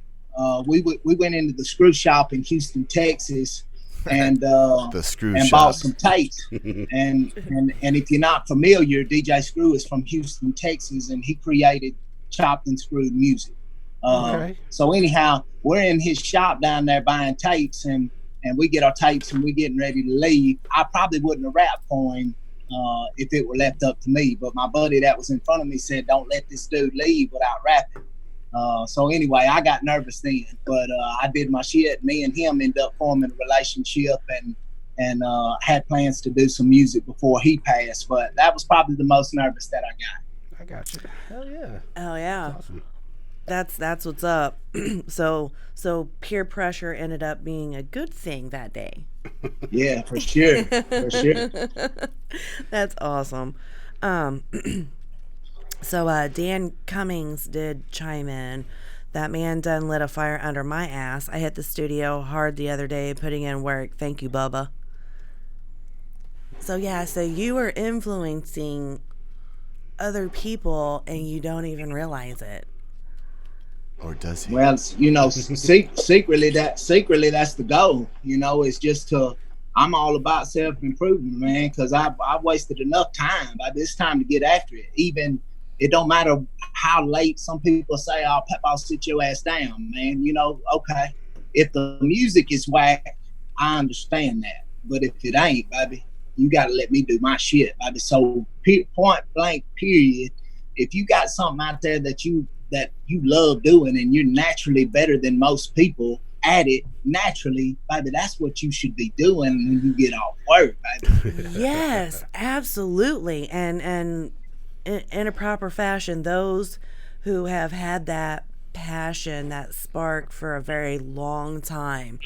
We went into the Screw shop in Houston, Texas, and The Screw and shop. bought some tapes. and if you're not familiar, DJ Screw is from Houston, Texas, and he created chopped and screwed music. Okay. So anyhow, we're in his shop down there buying tapes, and we get our tapes and we're getting ready to leave. I probably wouldn't have rapped for him if it were left up to me, but my buddy that was in front of me said, "Don't let this dude leave without rapping." So anyway, I got nervous then, but I did my shit. Me and him ended up forming a relationship, and had plans to do some music before he passed. But that was probably the most nervous that I got. I got you. Hell yeah. Oh yeah. Awesome. That's what's up. So peer pressure ended up being a good thing that day. Yeah, for sure. For sure. That's awesome. Um, so Dan Cummings did chime in. That man done lit a fire under my ass. I hit the studio hard the other day putting in work. Thank you, Bubba. So yeah, so you are influencing other people and you don't even realize it. Or does he? Well, you know, secretly that's the goal. You know, it's just to. I'm all about self-improvement, man, because I've wasted enough time. By this time to get after it. Even it don't matter how late. Some people say, "Oh, Pep, I'll sit your ass down, man." You know, okay. If the music is whack, I understand that. But if it ain't, baby, you gotta let me do my shit, baby. So point blank, period. If you got something out there that you love doing and you're naturally better than most people at it naturally, baby, that's what you should be doing when you get off work, baby. Yes, absolutely. And in a proper fashion, those who have had that passion, that spark for a very long time,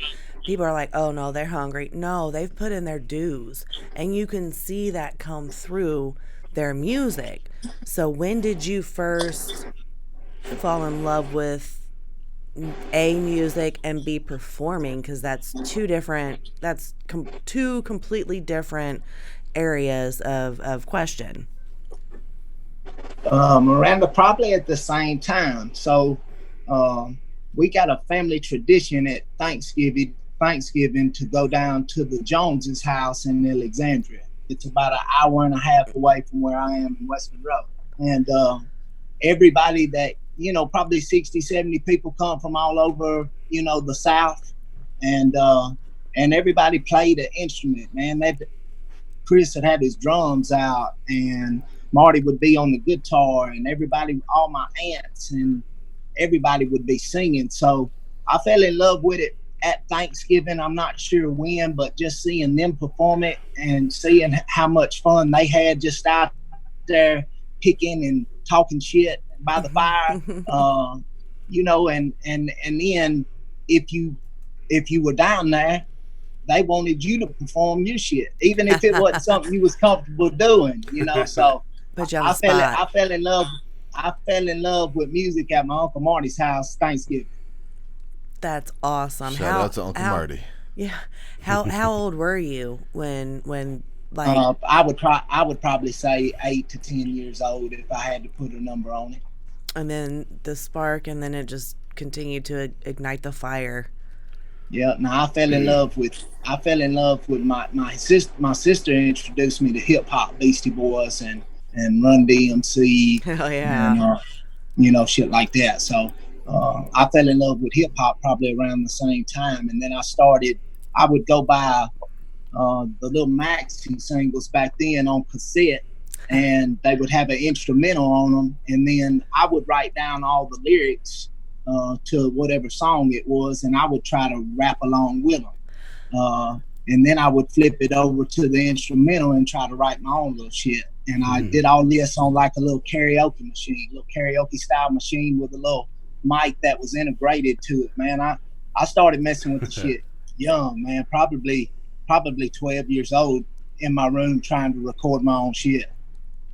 people are like, oh no, they're hungry. No, they've put in their dues. And you can see that come through their music. So when did you first fall in love with A, music, and B, performing? Because that's two completely different areas of question. Miranda, probably at the same time. So we got a family tradition at Thanksgiving to go down to the Joneses' house in Alexandria. It's about an hour and a half away from where I am in West Monroe. And everybody that, you know, probably 60, 70 people come from all over, you know, the South. And everybody played an instrument, man. Chris would have his drums out and Marty would be on the guitar and everybody, all my aunts and everybody would be singing. So I fell in love with it at Thanksgiving. I'm not sure when, but just seeing them perform it and seeing how much fun they had just out there picking and talking shit by the fire, you know, and then if you were down there, they wanted you to perform your shit, even if it wasn't something you was comfortable doing, you know. So I fell in love with music at my Uncle Marty's house Thanksgiving. That's awesome. Shout out to Uncle Marty. Yeah. How old were you when like I would probably say 8 to 10 years old if I had to put a number on it. And then the spark, and then it just continued to ignite the fire. Yeah. Now I fell in love with my sister. My sister introduced me to hip hop, Beastie Boys and Run DMC. Hell yeah. And, you know, shit like that. So I fell in love with hip hop probably around the same time, and then I would go buy the little maxi singles back then on cassette, and they would have an instrumental on them, and then I would write down all the lyrics to whatever song it was, and I would try to rap along with them. And then I would flip it over to the instrumental and try to write my own little shit. And I did all this on like a little karaoke style machine with a little mic that was integrated to it, man. I started messing with the shit young, man, probably 12 years old in my room trying to record my own shit.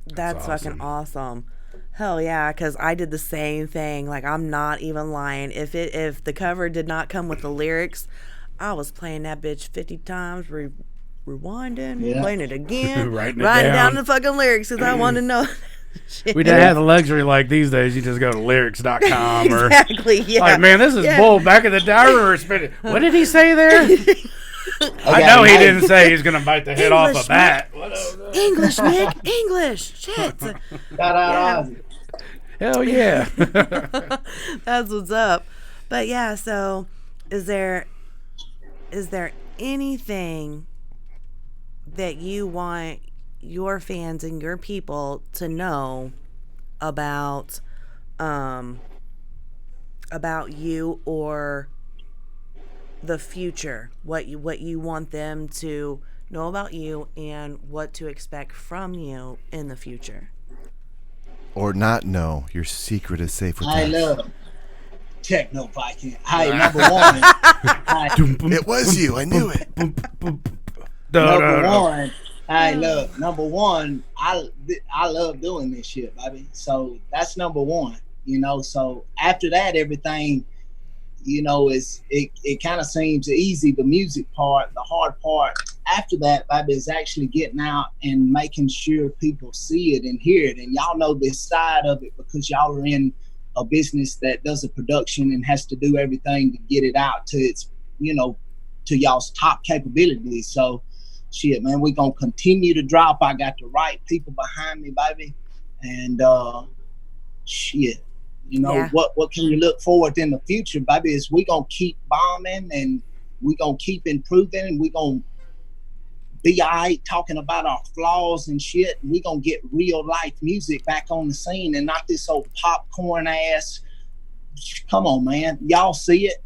That's fucking awesome. Hell yeah, because I did the same thing. Like, I'm not even lying. If the cover did not come with the lyrics, I was playing that bitch 50 times, rewinding, playing it again, writing down the fucking lyrics because I want to know. We didn't have the luxury like these days. You just go to lyrics.com or exactly, yeah. Like, man, this is bull. Back in the day, we were spinning. What did he say there? I know he didn't say he's gonna bite the head off a bat. English, Nick, English. Shit. Yeah. Hell yeah. That's what's up. But yeah, so is there anything that you want your fans and your people to know about you or the future, what you want them to know about you and what to expect from you in the future? Or not know? Your secret is safe with us. Techno Viking. Hey, number one. It was you. I knew it. Number one. Hey, look, number one, I love doing this shit, baby. So that's number one, you know. So after that, everything, you know, it kind of seems easy. The music part, the hard part after that, baby, is actually getting out and making sure people see it and hear it. And y'all know this side of it because y'all are in a business that does a production and has to do everything to get it out to its, you know, to y'all's top capabilities. So shit, man, we gonna continue to drop. I got the right people behind me, baby. And shit, you know, what can you look forward in the future, baby, is we gonna keep bombing and we gonna keep improving and we gonna be all right talking about our flaws and shit. We gonna get real life music back on the scene and not this old popcorn ass. Come on, man. Y'all see it?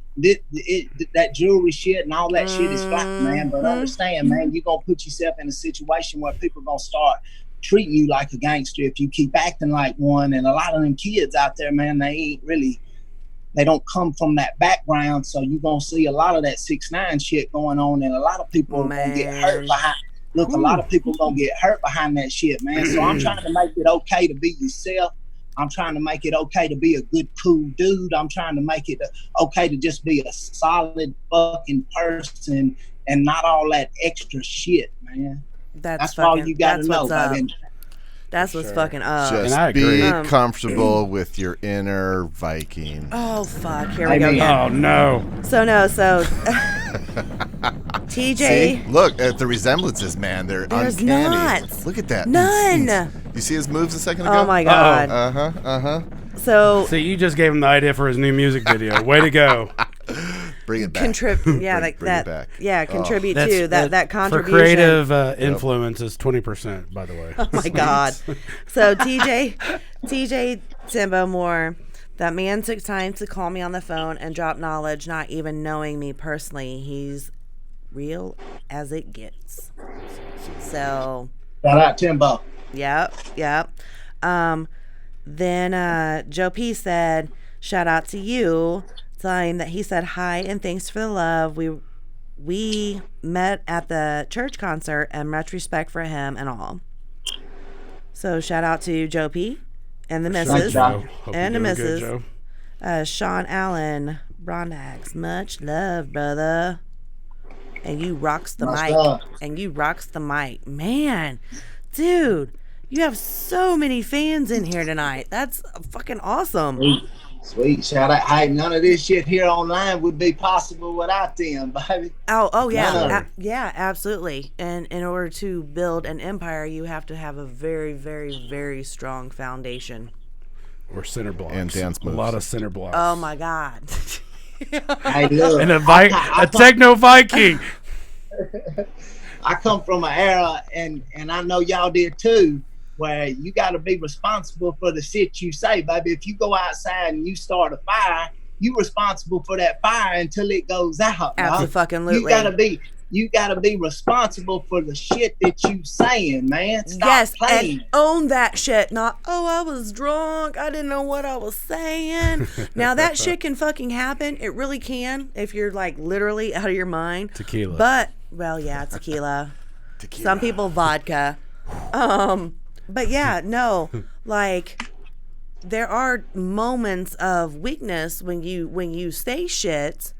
That jewelry shit and all that shit is flat, man. But understand, man, you're gonna put yourself in a situation where people are gonna start treating you like a gangster if you keep acting like one. And a lot of them kids out there, man, they don't come from that background. So you're gonna see a lot of that 6ix9ine shit going on, and a lot of people are gonna get hurt behind. Look, a lot of people gonna get hurt behind that shit, man. So I'm trying to make it okay to be yourself. I'm trying to make it okay to be a good, cool dude. I'm trying to make it okay to just be a solid fucking person and not all that extra shit, man. That's all you got to know. That's what's fucking up. Just and I agree. be comfortable with your inner Viking. Oh, fuck. Here we go again. Oh, no. So TJ. See? Look at the resemblances, man. They're There's uncanny. not. Look at that. None. You see his moves a second ago? Oh, my God. Uh-huh. So. See, you just gave him the idea for his new music video. Way to go. Bring it back. Contribute. Yeah, bring that. it back. Yeah, contribute too. That contribution. For creative influence is 20%, by the way. Oh my God. So TJ Timbo Moore, that man took time to call me on the phone and drop knowledge, not even knowing me personally. He's real as it gets. So. Shout out Timbo. Yep. Then Joe P said, shout out to you. Telling that he said hi and thanks for the love. We met at the church concert and much respect for him and all. So shout out to Joe P and the missus and the missus. Sean Allen, Brodnax, much love, brother. And you rocks the mic. Man, dude, you have so many fans in here tonight. That's fucking awesome. Sweet. Shout out. Hey, none of this shit here online would be possible without them, baby. Oh yeah. Yeah, absolutely. And in order to build an empire, you have to have a very, very, very strong foundation. Or center blocks. And dance moves. A lot of center blocks. Oh, my God. Hey, look. And a techno Viking. I come from an era, and I know y'all did too, where you got to be responsible for the shit you say, baby. If you go outside and you start a fire, you responsible for that fire until it goes out. Absolutely. You gotta be responsible for the shit that you saying, man. Stop playing. And own that shit. Not, I was drunk. I didn't know what I was saying. Now that shit can fucking happen. It really can if you're like literally out of your mind. Tequila. But tequila. Some people vodka. But yeah, no, like there are moments of weakness when you say shit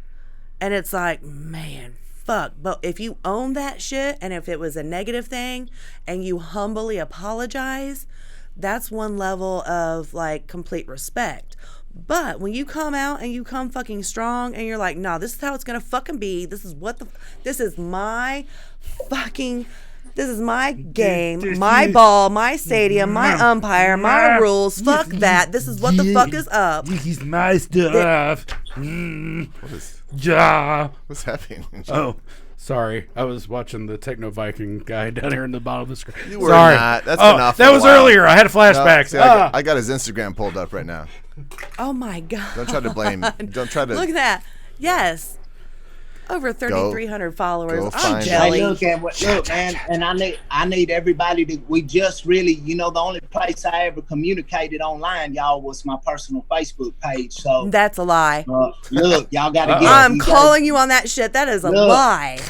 and it's like, man, fuck. But if you own that shit and if it was a negative thing and you humbly apologize, that's one level of like complete respect. But when you come out and you come fucking strong and you're like, no, this is how it's gonna fucking be. This is my game, my ball, my stadium, my umpire, my rules. Fuck that. This is what the fuck is up. This is my stuff. What's happening? Oh, sorry. I was watching the Techno Viking guy down here in the bottom of the screen. You were not. That's been off. That was earlier. I had flashbacks. No, I got his Instagram pulled up right now. Oh my God. Don't try to blame. Don't try to. Look at that. Yes. Over 3,300 followers. go I'm find jelly. Hey, look, man, and I need everybody to. We just really, the only place I ever communicated online, y'all, was my personal Facebook page. So That's a lie. look, y'all gotta get. I'm calling you on that shit. That is a lie.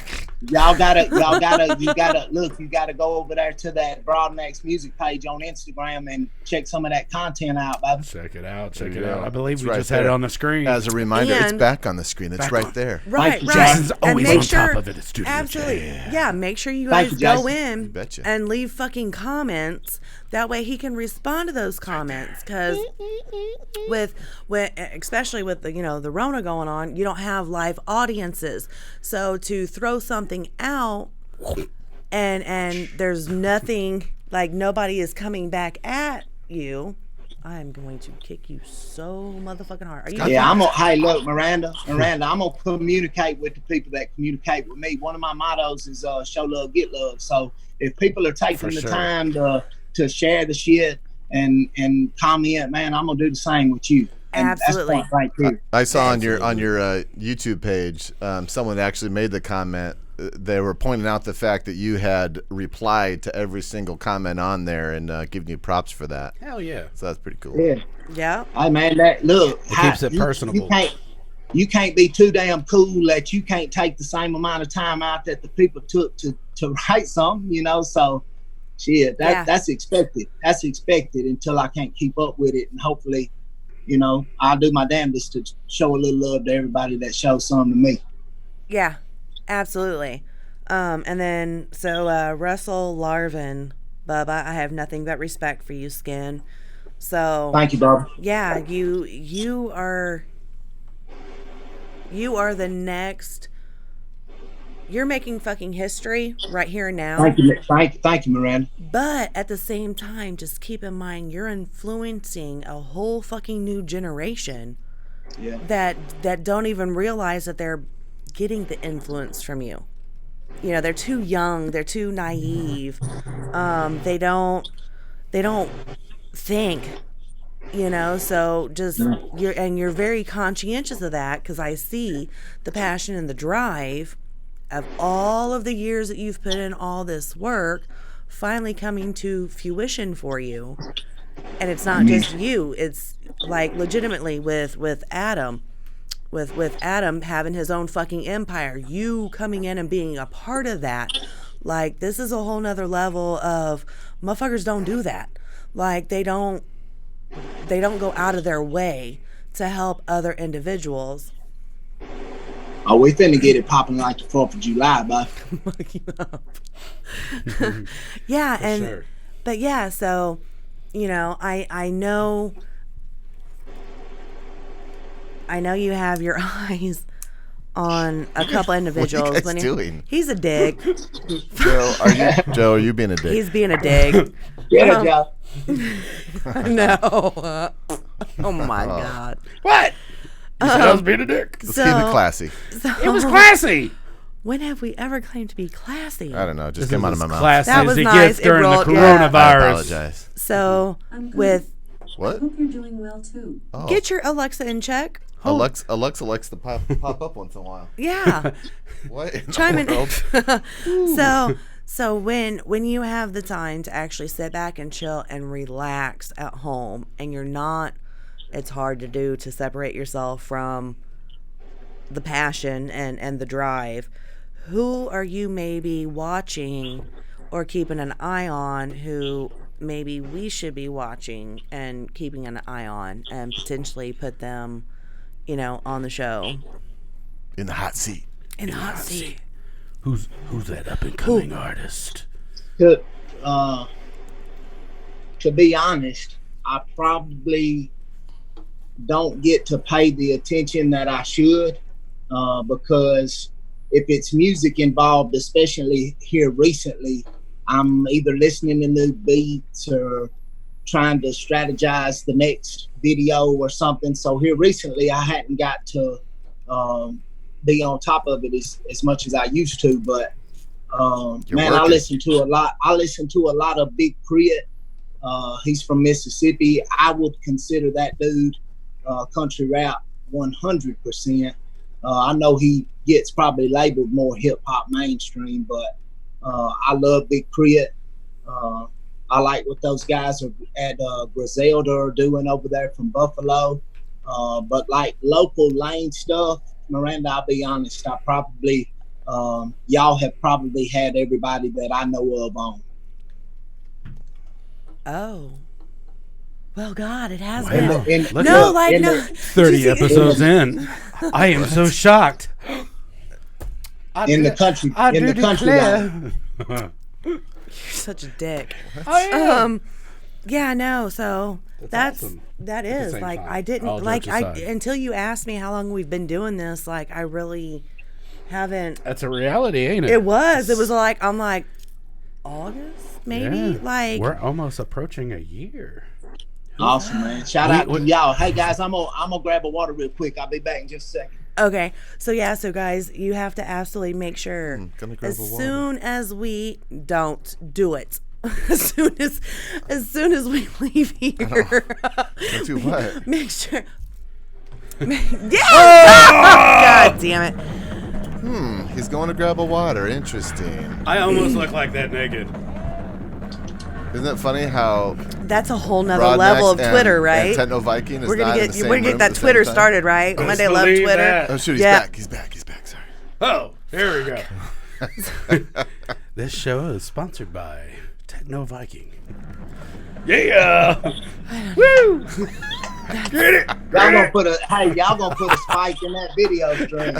You gotta look. You gotta go over there to that Brodnax music page on Instagram and check some of that content out, baby. Check it out. go. I believe It's we right just had there. it on the screen. As a reminder, it's And- back on the screen. It's right there. Right, you, right. Jason's And always make on sure, top of it at Studio absolutely, J. yeah. Make sure you Thank guys you, go Jason. in You betcha. and leave fucking comments. That way he can respond to those comments. Because especially with the Rona going on, you don't have live audiences. So to throw something out and there's nothing, like nobody is coming back at you, I am going to kick you so motherfucking hard. Are you? Yeah, hey, look, Miranda, I'm gonna communicate with the people that communicate with me. One of my mottos is show love, get love. So if people are taking the time to share the shit and comment, man, I'm gonna do the same with you. And Absolutely. That's point right here. I saw on your YouTube page, someone actually made the comment. They were pointing out the fact that you had replied to every single comment on there and giving you props for that. Hell yeah. So that's pretty cool. Yeah. Yeah. Hey, man, look. It keeps it personable. You can't be too damn cool that you can't take the same amount of time out that the people took to write something, So, shit, that's expected. That's expected until I can't keep up with it, and hopefully, I'll do my damnedest to show a little love to everybody that shows some to me. Yeah, absolutely. And then, so Russell Larvin, Bubba, I have nothing but respect for you, Skin. So Thank you, Bob. yeah, you are the next. You're making fucking history right here and now. Thank you, Miranda. But at the same time, just keep in mind you're influencing a whole fucking new generation. Yeah. That don't even realize that they're getting the influence from you. They're too young, they're too naive. They don't think, so just you're very conscientious of that, because I see the passion and the drive of all of the years that you've put in all this work finally coming to fruition for you. And it's not just you, it's like legitimately with Adam. With Adam having his own fucking empire, you coming in and being a part of that, like this is a whole nother level of motherfuckers don't do that. Like they don't go out of their way to help other individuals. Oh, we finna get it popping like the 4th of July, bud. Yeah, and sure. but yeah, so I know you have your eyes on a couple individuals. What are you guys doing? He's a dick. Joe, are you being a dick? He's being a dick. Yeah, Joe. No. Oh my God. What? You said I was being a dick. Let's keep it classy. It was classy. When have we ever claimed to be classy? I don't know. It just came out of my mouth. Classy That as was it nice. gets It during the rolled, yeah. I coronavirus. apologize. So I'm good. with What? Hope you're doing well too. Oh. get your Alexa in check. Alexa likes to pop up once in a while. Yeah. What in Chime the in. world? So when you have the time to actually sit back and chill and relax at home, and it's hard to do to separate yourself from the passion and the drive. Who are you maybe watching or keeping an eye on who maybe we should be watching and keeping an eye on and potentially put them, on the show? In the hot seat. In the hot seat. Who's that up and coming artist? To be honest, I probably don't get to pay the attention that I should, because if it's music involved, especially here recently, I'm either listening to new beats or trying to strategize the next video or something. So here recently, I hadn't got to be on top of it as much as I used to. But man, I listen to a lot. I listen to a lot of Big Crit. He's from Mississippi. I would consider that dude country rap 100%. I know he gets probably labeled more hip hop mainstream, but I love Big Crit. I like what those guys are at Griselda are doing over there from Buffalo. But like local lane stuff, Miranda, I'll be honest, I probably y'all have probably had everybody that I know of on. Oh. Well, God, it has Wow. been. Look No, at like, no. 30 episodes in. I am so shocked. In the country line. You're such a dick. I am. Yeah, no, so That's awesome. that At the is same like time, I didn't all like jokes aside. until you asked me how long we've been doing this, like I really haven't. That's a reality, ain't it? It was like I'm like August maybe, Yeah. like We're almost approaching a year. Awesome, man. Shout out to y'all. Hey guys, I'm gonna grab a water real quick. I'll be back in just a second. Okay, so yeah, so guys, you have to absolutely make sure gonna grab as a water. soon as we don't do it, as soon as we leave here, Don't do what? make sure. Yeah! God damn it! He's going to grab a water. Interesting. I almost look like that naked. Isn't it funny how That's a whole nother Brodnax level of Twitter, and right? Techno Viking is We're gonna not in get the same we're gonna room get at that the Twitter same time? started, right? Best Monday Love believe Twitter. that. Oh shoot, he's Yeah. back. He's back. He's back. Sorry. Oh, here we go. This show is sponsored by Techno Viking. Yeah! Woo! Get it! Y'all gonna put a spike in that video stream.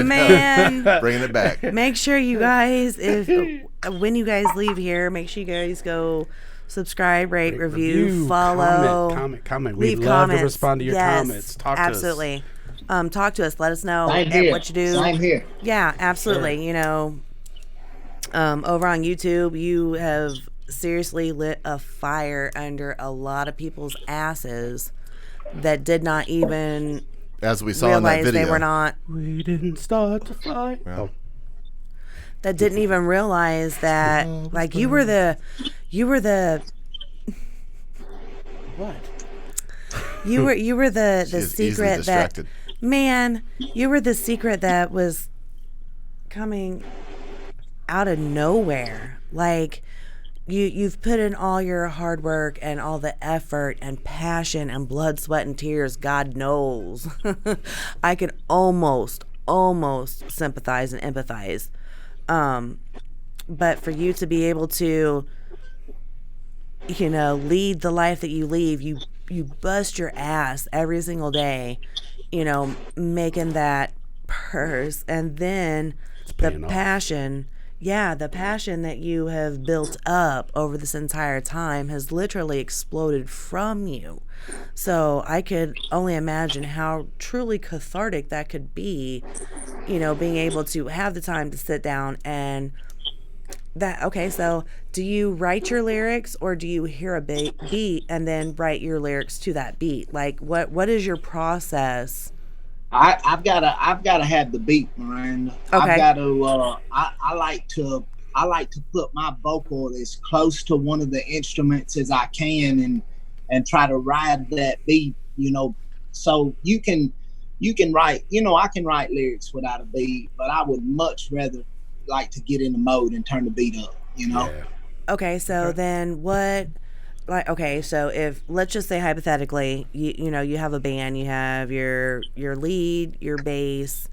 Man, Bringing it back. make sure you guys, when you guys leave here, make sure you guys go subscribe, rate, review, follow, comment. We leave love comments. to respond to your Yes, comments. Talk absolutely. Talk to us. Let us know Same here. what you do. Same here. Yeah, absolutely. You know, over on YouTube, you have seriously lit a fire under a lot of people's asses that did not even As we saw in that realize video. they were not. to us. We didn't start to fight. Yeah. Oh. That didn't even realize that, like, you were the What? you were the She is easily secret that, distracted. man, you were the secret that was coming out of nowhere. Like, you've put in all your hard work and all the effort and passion and blood, sweat, and tears. God knows. I could almost sympathize and empathize. But for you to be able to, you know, lead the life that you lead, you bust your ass every single day, you know, making that purse, and then the paying off. passion. Yeah, the passion that you have built up over this entire time has literally exploded from you. So I could only imagine how truly cathartic that could be, you know, being able to have the time to sit down and that. Okay, so do you write your lyrics or do you hear a beat and then write your lyrics to that beat? Like, what is your process? I've gotta have the beat, Miranda. Okay. I've got to. I like to put my vocal as close to one of the instruments as I can, and try to ride that beat. You know, so you can write. You know, I can write lyrics without a beat, but I would much rather like to get in the mode and turn the beat up. You know. Yeah. Okay, so then what? Like, okay, so if, let's just say hypothetically, you know, you have a band, you have your lead, your bass,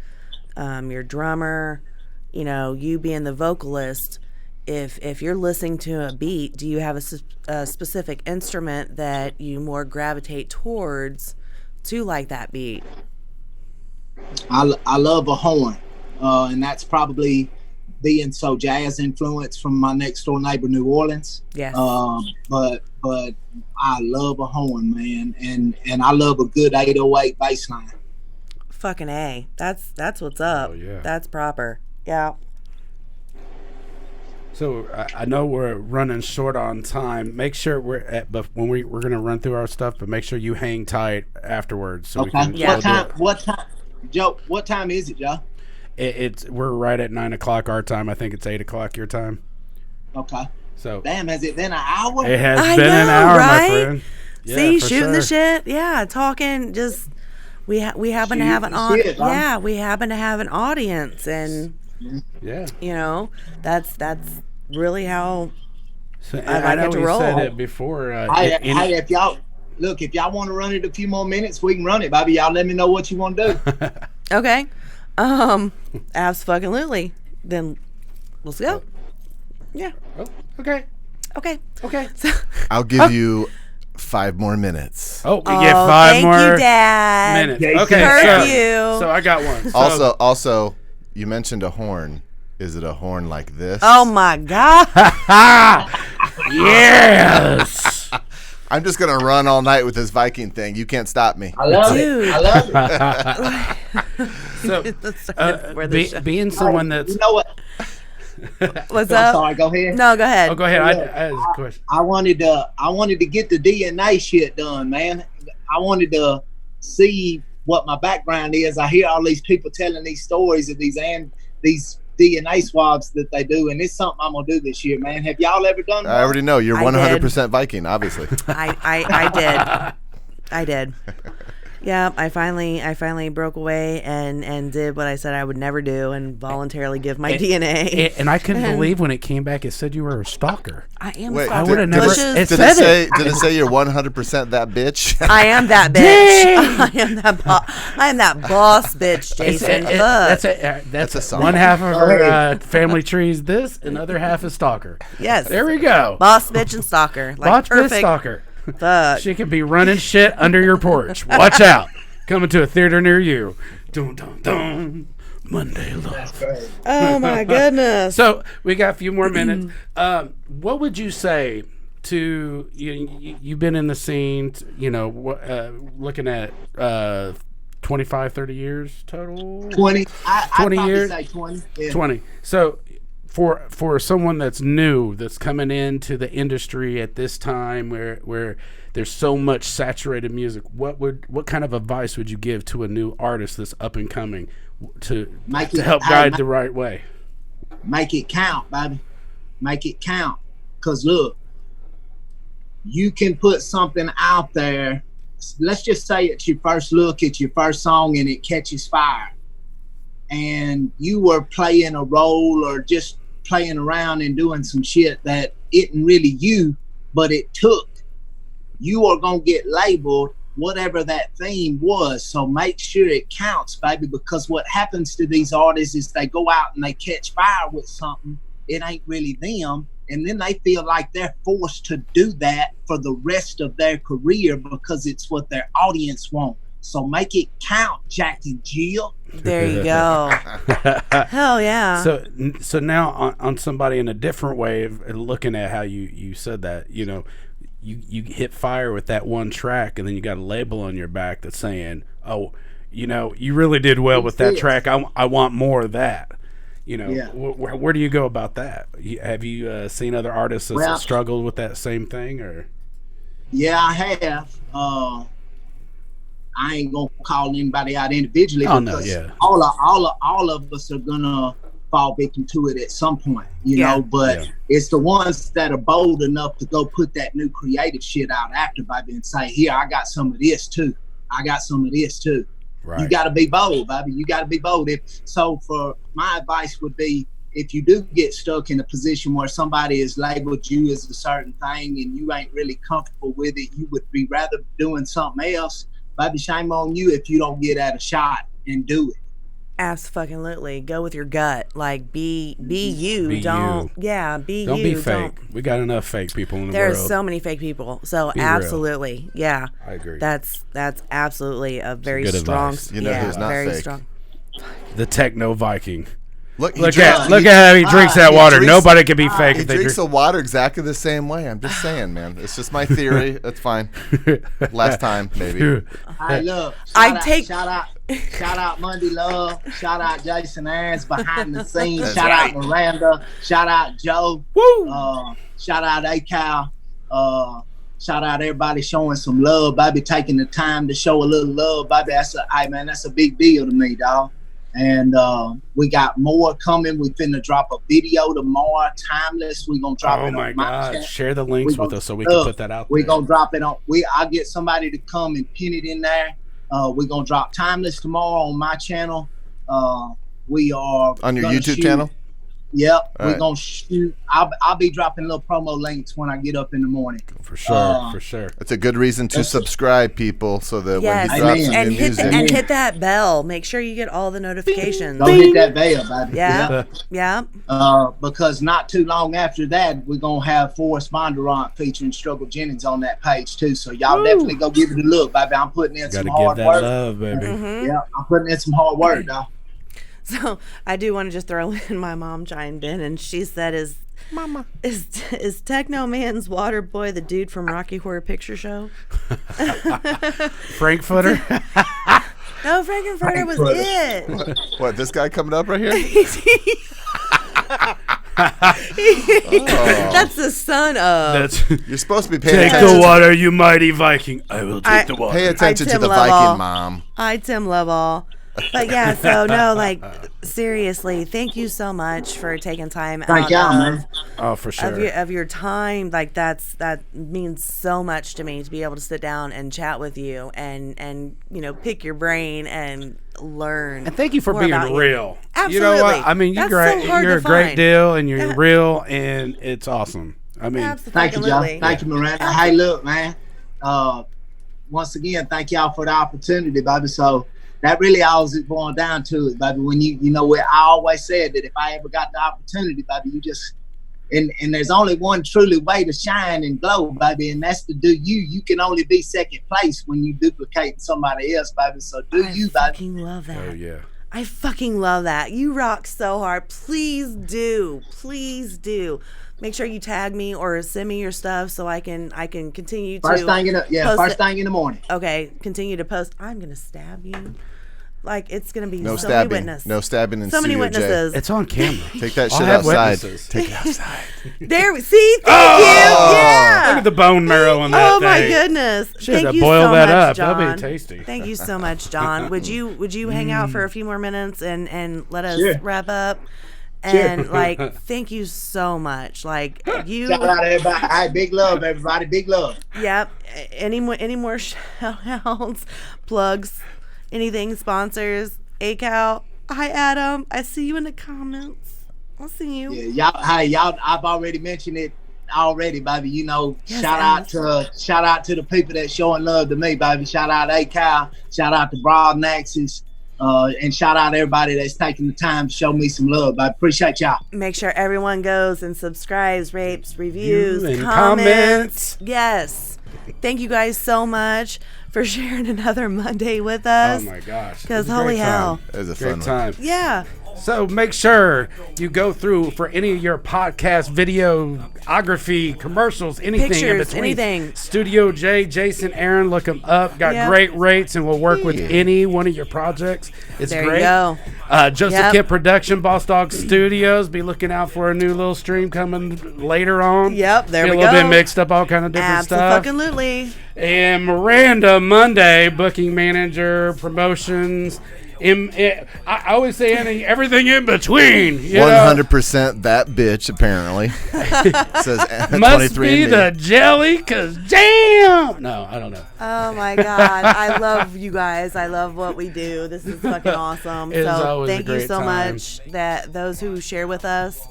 your drummer, you know, you being the vocalist. If you're listening to a beat, do you have a specific instrument that you more gravitate towards to like that beat? I love a horn, and that's probably being so jazz influenced from my next door neighbor, New Orleans. Yes. But I love a horn, man, and I love a good 808 bass line. Fucking A. That's what's up. Oh, yeah. That's proper. Yeah. So I know we're running short on time. Make sure but when we're gonna run through our stuff, but make sure you hang tight afterwards. So Okay. we can Yeah. What time, Joe? What time is it, Joe? We're right at 9:00 our time. I think it's 8:00 your time. Okay. So Damn, has it been an hour? it has I been an know, hour, right? my friend. Yeah, See, for shooting the sure. shit. Yeah, talking. Just we happen to have an we happen to have an audience, and yeah, you know, that's really how so, I like it to roll. Said it before. Hey, if y'all want to run it a few more minutes, we can run it, baby. Y'all let me know what you want to do. Okay, absolutely. Then let's go. Yeah. Oh, okay. So, I'll give you 5 more minutes. Oh, we get 5 more thank you, Dad. minutes. Yeah, Okay, so I got one. So, Also, you mentioned a horn. Is it a horn like this? Oh my God. yes. I'm just gonna run all night with this Viking thing. You can't stop me. I love Dude. it. I love it. So, being someone that's You know what? What's I'm up? sorry. Go ahead. No, go ahead. oh, go ahead. I have a question. I wanted to get the DNA shit done, man. I wanted to see what my background is. I hear all these people telling these stories of these DNA swabs that they do, and it's something I'm gonna do this year, man. Have y'all ever done that? I already know you're I 100% Viking, obviously. I did. Yeah, I finally broke away and did what I said I would never do, and voluntarily give my DNA. And I couldn't believe when it came back. It said you were a stalker. I am. Wait, I would have never. It Did said it say? Did it say you're 100% that bitch? I am that bitch. I am that boss bitch, Jason. Look. That's a song. one half of her family tree is this, another half is stalker. Yes. There we go. Boss bitch and stalker. Like Boss bitch perfect. stalker. Fuck. She could be running shit under your porch. Watch out. Coming to a theater near you. Dun, dun, dun. Monday Love. Oh my goodness. So we got a few more minutes. What would you say to you've been in the scene, looking at 25, 30 years total? 20. 20 I'd years? say 20. Yeah. 20. So for someone that's new, that's coming into the industry at this time where there's so much saturated music, what kind of advice would you give to a new artist that's up and coming to help guide the right way? Make it count, baby. Make it count. Because look, you can put something out there. Let's just say it's your first look, it's your first song, and it catches fire. And you were playing a role or just playing around and doing some shit that isn't really you, but it took. You are going to get labeled whatever that theme was. So make sure it counts, baby, because what happens to these artists is they go out and they catch fire with something. It ain't really them. And then they feel like they're forced to do that for the rest of their career because it's what their audience wants. So make it count, Jack and Jill. There you go. Hell yeah. So now on somebody in a different way of looking at how you said that, you hit fire with that one track, and then you got a label on your back that's saying, oh, you really did well with that track. I want more of that. Yeah. Where do you go about that? Have you seen other artists that struggled with that same thing, or? Yeah, I have. I ain't gonna call anybody out individually because all of us are gonna fall victim to it at some point, but it's the ones that are bold enough to go put that new creative shit out after, baby, and say, here, I got some of this too. Right. You got to be bold, baby. You got to be bold. For my advice would be, if you do get stuck in a position where somebody has labeled you as a certain thing and you ain't really comfortable with it, you would be rather doing something else, baby, shame on you if you don't get at a shot and do it. Absolutely. Go with your gut. Like, be you. Be don't you. Yeah, be don't you. be fake. We got enough fake people in the There's world. so many fake people. So Be absolutely. real. Yeah. I agree. That's absolutely a very good strong advice. You know who's not very fake? strong. The techno Viking. Look at how he drinks that water. Nobody can be fake. He if they drinks drink. the water exactly the same way. I'm just saying, man. It's just my theory. That's fine. Last time, maybe. Hey, look. Shout out Monday Love. Shout out Jason Aarons behind the scenes. Shout out Miranda. Shout out Joe. Woo! Shout out A-Cal. Shout out everybody showing some love, baby, taking the time to show a little love, baby. That's a big deal to me, dog. And we got more coming. We finna drop a video tomorrow, timeless. We gonna drop it on my God! channel. Share the links with us so we can put that out there. We gonna drop it on. I'll get somebody to come and pin it in there. We're gonna drop Timeless tomorrow on my channel. We are on your YouTube shoot. channel. Yep, All we're right. gonna shoot. I'll be dropping little promo links when I get up in the morning. For sure, for sure. It's a good reason to subscribe, people, so that Yes, when he drops some and new hit music, and hit that bell. Make sure you get all the notifications. Don't hit that bell, baby. Yeah, yeah. Because not too long after that, we're gonna have Forrest Bondurant featuring Struggle Jennings on that page too. So y'all definitely go give it a look, baby. I'm putting in some hard Gotta give work. that love, baby. Yeah, I'm putting in some hard work, dog. So I do want to just throw in my mom chimed in, and she said, "Is Techno Man's water boy the dude from Rocky Horror Picture Show?" Frankfurter. No, Frankenfurter was it. what, this guy coming up right here? That's the son of. That's You're supposed to be paying take attention. the water, you mighty Viking. I will take the water. Pay attention to Tim the Lovell. Viking mom. I Tim Lovell. But yeah, so no, like seriously, thank you so much for taking time Thank out y'all, of, man. Oh, for sure. of your time. Like that means so much to me to be able to sit down and chat with you and pick your brain and learn. And thank you for more being about you. real. Absolutely. You know what? I mean, you're That's great. so hard You're to a great find. deal, and you're Yeah. real, and it's awesome. I mean, Thank you, John. Thank you, Miranda. Hey, look, man. Once again, thank y'all for the opportunity, baby. So that really all is going down to it, baby. When you know what I always said, that if I ever got the opportunity, baby, you just and there's only one truly way to shine and glow, baby, and that's to do you. You can only be second place when you duplicate somebody else, baby. So do you, baby. I fucking love that. oh yeah. I fucking love that. You rock so hard. Please do. Please do. Make sure you tag me or send me your stuff so I can continue to First thing in the morning. Okay, continue to post. I'm gonna stab you. Like it's gonna be No so many stabbing. witnesses. No stabbing in So many Studio J. witnesses. It's on camera. Take that I'll shit have outside. witnesses. Take it outside. There, see, thank you. Yeah. Look at the bone marrow on that Oh my thing. goodness! Should've Thank you boiled so that much, up. John. That'll be tasty. Thank you so much, John. Would you hang out for a few more minutes and let us Sure. wrap up? And like, thank you so much. Like you. Shout out to everybody. Hey, big love, everybody. Big love. Yep. Any more shout outs, plugs, anything, sponsors? ACAL. Hi, Adam. I see you in the comments. I'll see you. Yeah, y'all. I've already mentioned it already, baby. You know, Yes, shout out to the people that showing love to me, baby. Shout out to ACAL. Shout out to Brodnax. And shout out to everybody that's taking the time to show me some love. I appreciate y'all. Make sure everyone goes and subscribes, rates, reviews, and comments. Yes. Thank you guys so much for sharing another Monday with us. Oh my gosh. Because It was a holy great hell. time. It was a Great fun one. time. Yeah. So make sure you go through for any of your podcast, videography, commercials, anything in Pictures, between. anything. Studio J, Jason, Aaron, look them up. Got Yep. great rates and will work with any one of your projects. It's There great. you go. Joseph Yep. Kemp Production, Boss Dog Studios. Be looking out for a new little stream coming later on. Yep, there Be we a little go. bit mixed up, all kind of different stuff. Absolutely. And Miranda Monday, booking manager, promotions. I always say everything in between. You know? 100% that bitch, apparently. Says Must 23 be the jelly, cause damn. No, I don't know. Oh my God. I love you guys. I love what we do. This is fucking awesome. It is So always a thank you great so time. much that those who share with us.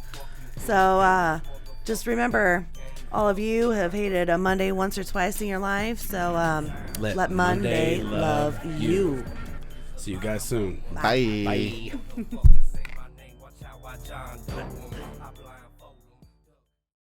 So just remember, all of you have hated a Monday once or twice in your life. So let Monday love you. See you guys soon. Bye. Bye. My name, watch how I John do.